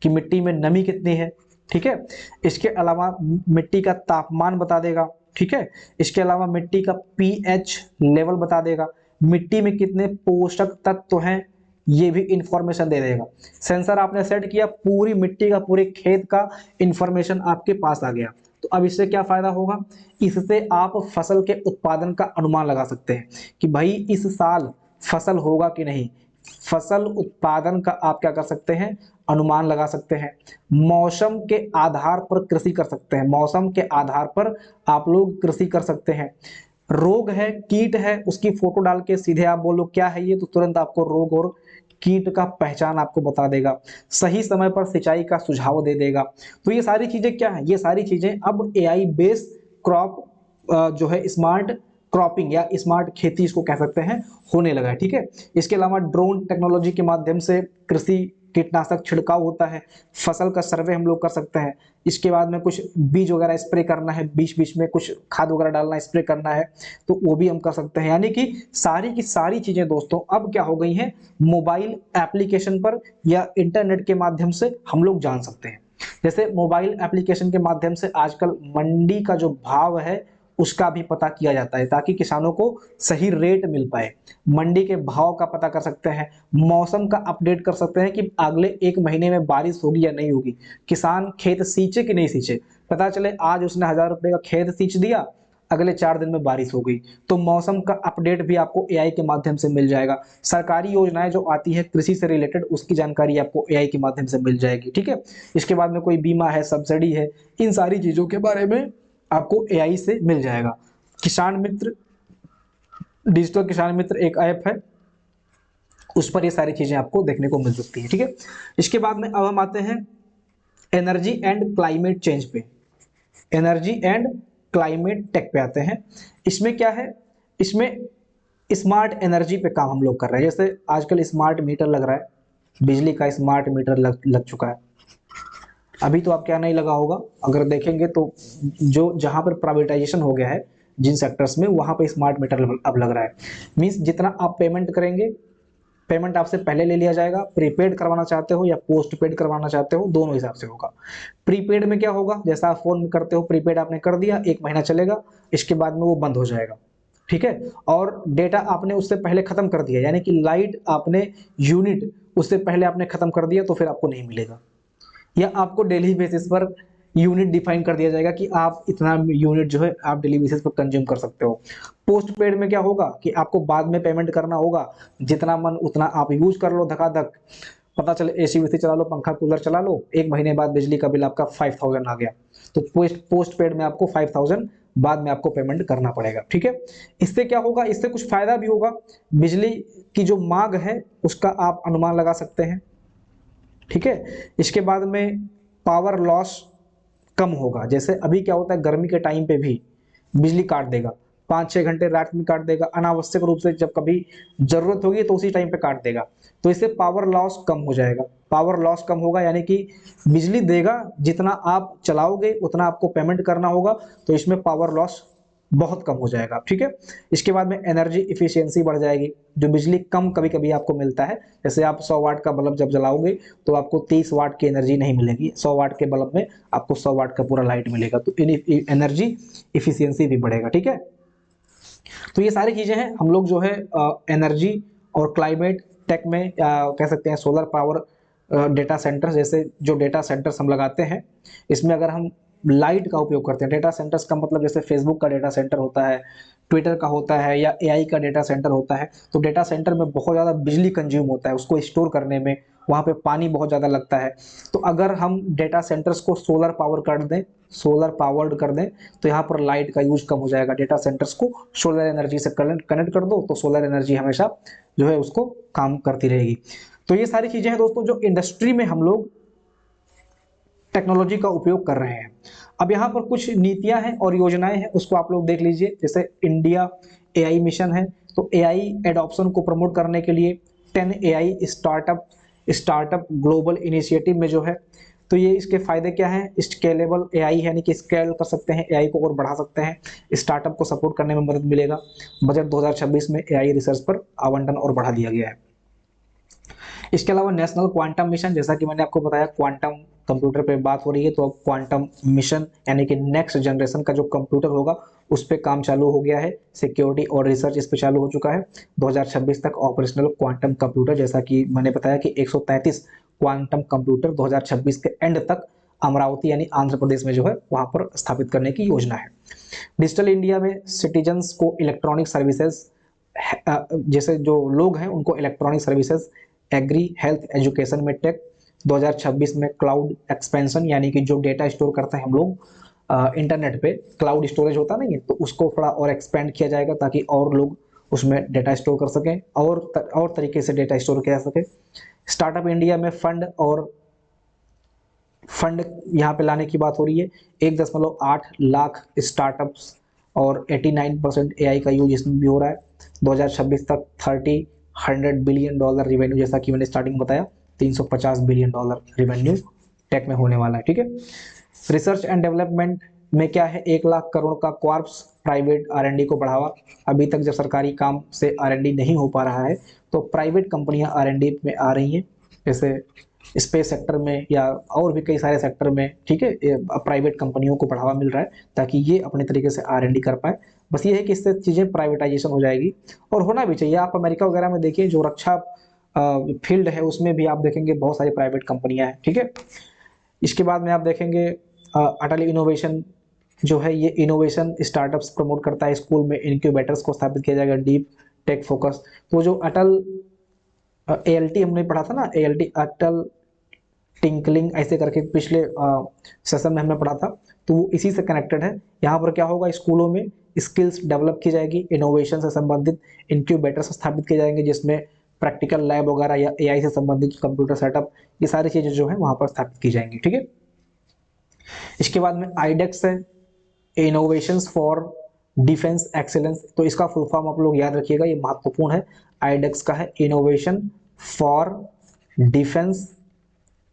कि मिट्टी में नमी कितनी है, ठीक है। इसके अलावा मिट्टी का तापमान बता देगा, ठीक है। इसके अलावा मिट्टी का पीएच लेवल बता देगा, मिट्टी में कितने पोषक तत्व हैं ये भी इंफॉर्मेशन दे देगा। सेंसर आपने सेट किया, पूरी मिट्टी का, पूरे खेत का इंफॉर्मेशन आपके पास आ गया। तो अब इससे क्या फायदा होगा, इससे आप फसल के उत्पादन का अनुमान लगा सकते हैं कि भाई इस साल फसल होगा कि नहीं। फसल उत्पादन का आप क्या कर सकते हैं, अनुमान लगा सकते हैं। मौसम के आधार पर कृषि कर सकते हैं, मौसम के आधार पर आप लोग कृषि कर सकते हैं। रोग है, कीट है, उसकी फोटो डाल के सीधे आप बोलो क्या है ये, तो तुरंत आपको रोग और कीट का पहचान आपको बता देगा। सही समय पर सिंचाई का सुझाव दे देगा। तो ये सारी चीजें क्या है, ये सारी चीजें अब एआई बेस्ड क्रॉप जो है स्मार्ट क्रॉपिंग या स्मार्ट खेती इसको कह सकते हैं, होने लगा है, ठीक है। इसके अलावा ड्रोन टेक्नोलॉजी के माध्यम से कृषि कीटनाशक छिड़काव होता है, फसल का सर्वे हम लोग कर सकते हैं। इसके बाद में कुछ बीज वगैरह स्प्रे करना है, बीच बीच में कुछ खाद वगैरह डालना, स्प्रे करना है, तो वो भी हम कर सकते हैं। यानी कि सारी की सारी चीजें दोस्तों अब क्या हो गई हैं, मोबाइल एप्लीकेशन पर या इंटरनेट के माध्यम से हम लोग जान सकते हैं। जैसे मोबाइल एप्लीकेशन के माध्यम से आजकल मंडी का जो भाव है उसका भी पता किया जाता है, ताकि किसानों को सही रेट मिल पाए। मंडी के भाव का पता कर सकते हैं, मौसम का अपडेट कर सकते हैं कि अगले 1 महीने में बारिश होगी या नहीं होगी, किसान खेत सींचे कि नहीं सींचे। पता चले आज उसने 1000 रुपए का खेत सींच दिया, अगले 4 दिन में बारिश हो गई, तो मौसम का अपडेट भी आपको एआई के माध्यम से मिल जाएगा। सरकारी योजनाएं जो आती है कृषि से रिलेटेड, उसकी जानकारी आपको एआई के माध्यम से मिल जाएगी, ठीक है। इसके बाद में कोई बीमा है, सब्सिडी है, इन सारी चीजों के बारे में आपको एआई से मिल जाएगा। किसान मित्र, डिजिटल किसान मित्र एक ऐप है, उस पर ये सारी चीजें आपको देखने को मिल सकती है, ठीक है। इसके बाद में अब हम आते हैं एनर्जी एंड क्लाइमेट चेंज पे, एनर्जी एंड क्लाइमेट टेक पे आते हैं। इसमें क्या है, इसमें स्मार्ट एनर्जी पे काम हम लोग कर रहे हैं। जैसे आजकल स्मार्ट मीटर लग रहा है, बिजली का स्मार्ट मीटर लग चुका है। अभी तो आप क्या नहीं लगा होगा, अगर देखेंगे तो जो जहां पर प्राइवेटाइजेशन हो गया है जिन सेक्टर्स में, वहां पे स्मार्ट मीटर अब लग रहा है। मींस जितना आप पेमेंट करेंगे, पेमेंट आपसे पहले ले लिया जाएगा। प्रीपेड करवाना चाहते हो या पोस्ट पेड करवाना चाहते हो, दोनों हिसाब से होगा। प्रीपेड में क्या होगा, जैसा आप फोन में करते हो, प्रीपेड आपने कर दिया, 1 महीना चलेगा, इसके बाद में वो बंद हो जाएगा, ठीक है। और डेटा आपने उससे पहले खत्म कर दिया, यानी कि लाइट आपने यूनिट उससे पहले आपने खत्म कर दिया, तो फिर आपको नहीं मिलेगा। या आपको daily basis per unit define कर दिया जाएगा कि आप इतना यूनिट जो है आप डेली बेसिस पर कंज्यूम कर सकते हो। पोस्ट पेड में क्या होगा कि आपको बाद में पेमेंट करना होगा, जितना मन उतना आप यूज कर लो धकाधक। पता चले एसी वेसी चला लो, पंखा कूलर चला लो, 1 महीने बाद बिजली का बिल आपका 5000 आ गया, तो पोस्ट पेड में आपको 5000 बाद में आपको पेमेंट करना पड़ेगा, ठीक है। इससे क्या होगा, इससे कुछ फायदा भी होगा, बिजली की जो मांग है उसका आप अनुमान लगा सकते हैं, ठीक है। इसके बाद में पावर लॉस कम होगा। जैसे अभी क्या होता है, गर्मी के टाइम पे भी बिजली काट देगा, 5-6 घंटे रात में काट देगा, अनावश्यक रूप से जब कभी जरूरत होगी तो उसी टाइम पे काट देगा। तो इससे पावर लॉस कम हो जाएगा। पावर लॉस कम होगा यानी कि बिजली देगा, जितना आप चलाओगे उतना आपको पेमेंट करना होगा, तो इसमें पावर लॉस बहुत कम हो जाएगा, ठीक है। इसके बाद में एनर्जी इफिशियंसी बढ़ जाएगी। जो बिजली कम कभी कभी आपको मिलता है, जैसे आप 100 वाट का बल्ब जब जलाओगे तो आपको 30 वाट की एनर्जी नहीं मिलेगी, 100 वाट के बल्ब में आपको 100 वाट का पूरा लाइट मिलेगा, तो एनर्जी इफिशियंसी भी बढ़ेगा, ठीक है। तो ये सारी चीजें हैं, हम लोग जो है एनर्जी और क्लाइमेट टेक में कह सकते हैं सोलर पावर डेटा सेंटर, जैसे जो डेटा सेंटर्स हम लगाते हैं, इसमें अगर हम लाइट का उपयोग करते हैं, डेटा सेंटर्स का मतलब जैसे फेसबुक का डेटा सेंटर होता है, ट्विटर का होता है, या एआई का डेटा सेंटर होता है, तो डेटा सेंटर में बहुत ज़्यादा बिजली कंज्यूम होता है, उसको स्टोर करने में वहाँ पे पानी बहुत ज़्यादा लगता है। तो अगर हम डेटा सेंटर्स को सोलर पावर कर दें, सोलर पावर्ड कर दें, तो यहाँ पर लाइट का यूज कम हो जाएगा। डेटा सेंटर्स को सोलर एनर्जी से कनेक्ट कर दो, तो सोलर एनर्जी हमेशा जो है उसको काम करती रहेगी। तो ये सारी चीज़ें हैं दोस्तों जो इंडस्ट्री में हम लोग टेक्नोलॉजी का उपयोग कर रहे हैं। अब यहाँ पर कुछ नीतियां हैं और योजनाएं हैं, उसको आप लोग देख लीजिए। जैसे इंडिया एआई मिशन है, तो एआई एडॉप्शन को प्रमोट करने के लिए 10 एआई स्टार्टअप ग्लोबल इनिशिएटिव में जो है, तो ये इसके फायदे क्या हैं? स्केलेबल एआई यानी कि स्केल कर सकते हैं एआई को और बढ़ा सकते हैं, स्टार्टअप को सपोर्ट करने में मदद मिलेगा। बजट 2026 में एआई रिसर्च पर आवंटन और बढ़ा दिया गया है। इसके अलावा नेशनल क्वांटम मिशन, जैसा कि मैंने आपको बताया क्वांटम कंप्यूटर पे बात हो रही है, तो अब क्वांटम मिशन यानी कि नेक्स्ट जनरेशन का जो कंप्यूटर होगा उस पे काम चालू हो गया है। सिक्योरिटी और रिसर्च इस पे चालू हो चुका है। 2026 तक ऑपरेशनल क्वांटम कंप्यूटर, जैसा कि मैंने बताया कि 133 क्वांटम कंप्यूटर 2026 के एंड तक अमरावती यानी आंध्र प्रदेश में जो है वहां पर स्थापित करने की योजना है। डिजिटल इंडिया में सिटीजन्स को इलेक्ट्रॉनिक सर्विसेज, जैसे जो लोग हैं उनको electronic services, agri, health, education में टेक। 2026 में क्लाउड एक्सपेंशन यानी कि जो डेटा स्टोर करते हैं हम लोग इंटरनेट पे, क्लाउड स्टोरेज होता नहीं है, तो उसको थोड़ा और एक्सपेंड किया जाएगा ताकि और लोग उसमें डेटा स्टोर कर सकें और तरीके से डेटा स्टोर किया जा सके। स्टार्टअप इंडिया में फंड यहाँ पे लाने की बात हो रही है। 1.8 लाख स्टार्टअप्स और 89% एआई का यूज इसमें भी हो रहा है। 2026 तक 100 बिलियन डॉलर रिवेन्यू, जैसा कि मैंने स्टार्टिंग में बताया, 350 बिलियन डॉलर रिवेन्यू टेक में होने वाला है। ठीक है। रिसर्च एंड डेवलपमेंट में क्या है? 1 लाख करोड़ का क्वार्प्स प्राइवेट आर&डी को बढ़ावा। अभी तक जब सरकारी काम से आर&डी नहीं हो पा रहा है तो प्राइवेट कंपनियां आर&डी में आ रही हैं, जैसे स्पेस सेक्टर में या और भी कई सारे सेक्टर में। ठीक है, प्राइवेट कंपनियों को बढ़ावा मिल रहा है ताकि ये अपने तरीके से आर&डी कर पाए। बस ये है कि इससे चीज़ें प्राइवेटाइजेशन हो जाएगी और होना भी चाहिए। आप अमेरिका वगैरह में देखिए, जो रक्षा फील्ड है उसमें भी आप देखेंगे बहुत सारी प्राइवेट कंपनियां हैं। ठीक है। इसके बाद में आप देखेंगे अटल इनोवेशन जो है, ये इनोवेशन स्टार्टअप्स प्रमोट करता है। स्कूल में इनक्यूबेटर्स को स्थापित किया जाएगा, डीप टेक फोकस। तो जो अटल ALT हमने पढ़ा था ना, ALT अटल टिंकलिंग ऐसे करके पिछले सेशन में हमने पढ़ा था, तो वो इसी से कनेक्टेड है। यहाँ पर क्या होगा? स्कूलों में स्किल्स डेवलप की जाएगी, इनोवेशन से संबंधित इंक्यूबेटर्स स्थापित किए जाएंगे जिसमें प्रैक्टिकल लैब वगैरह या AI से संबंधित कंप्यूटर सेटअप, ये सारी चीजें जो है वहां पर स्थापित की जाएंगी। ठीक है। इसके बाद में आईडेक्स है, इनोवेशंस फॉर डिफेंस एक्सीलेंस। तो इसका फुल फॉर्म आप लोग याद रखिएगा, ये महत्वपूर्ण है। आईडेक्स का है इनोवेशन फॉर डिफेंस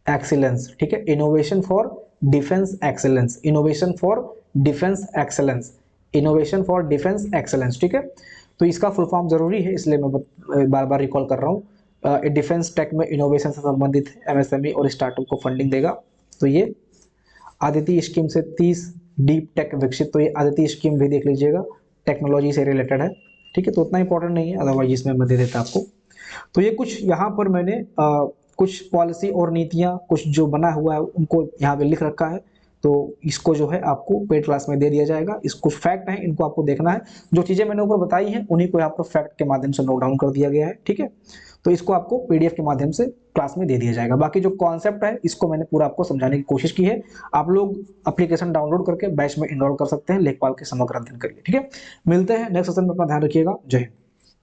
एक्सीलेंस। ठीक है, innovation for defence excellence, innovation for defence excellence, innovation for defence excellence. ठीक है, तो इसका फुल फॉर्म जरूरी है, इसलिए मैं बार बार रिकॉल कर रहा हूँ। डिफेंस टेक में इनोवेशन से संबंधित MSME और स्टार्टअप को फंडिंग देगा। तो ये आदित्य स्कीम से 30 डीप टेक विकसित, तो ये आदित्य स्कीम भी देख लीजिएगा, टेक्नोलॉजी से रिलेटेड है। ठीक है, तो उतना इंपॉर्टेंट नहीं है, अदरवाइज इसमें मैं दे देता आपको। तो ये कुछ यहाँ पर मैंने कुछ पॉलिसी और नीतियाँ कुछ जो बना हुआ है उनको यहाँ पे लिख रखा है, तो इसको जो है आपको पेड क्लास में दे दिया जाएगा। इस कुछ फैक्ट हैं, इनको आपको देखना है। जो चीज़ें मैंने ऊपर बताई हैं उन्हीं को यहाँ पर फैक्ट के माध्यम से नोट डाउन कर दिया गया है। ठीक है, तो इसको आपको PDF के माध्यम से क्लास में दे दिया जाएगा। बाकी जो कॉन्सेप्ट है इसको मैंने पूरा आपको समझाने की कोशिश की है। आप लोग एप्लीकेशन डाउनलोड करके बैच में इनरोल कर सकते हैं, लेखपाल के समग्र अध्ययन करिए। ठीक है, मिलते हैं नेक्स्ट सेशन में, अपना ध्यान रखिएगा। जय हिंद।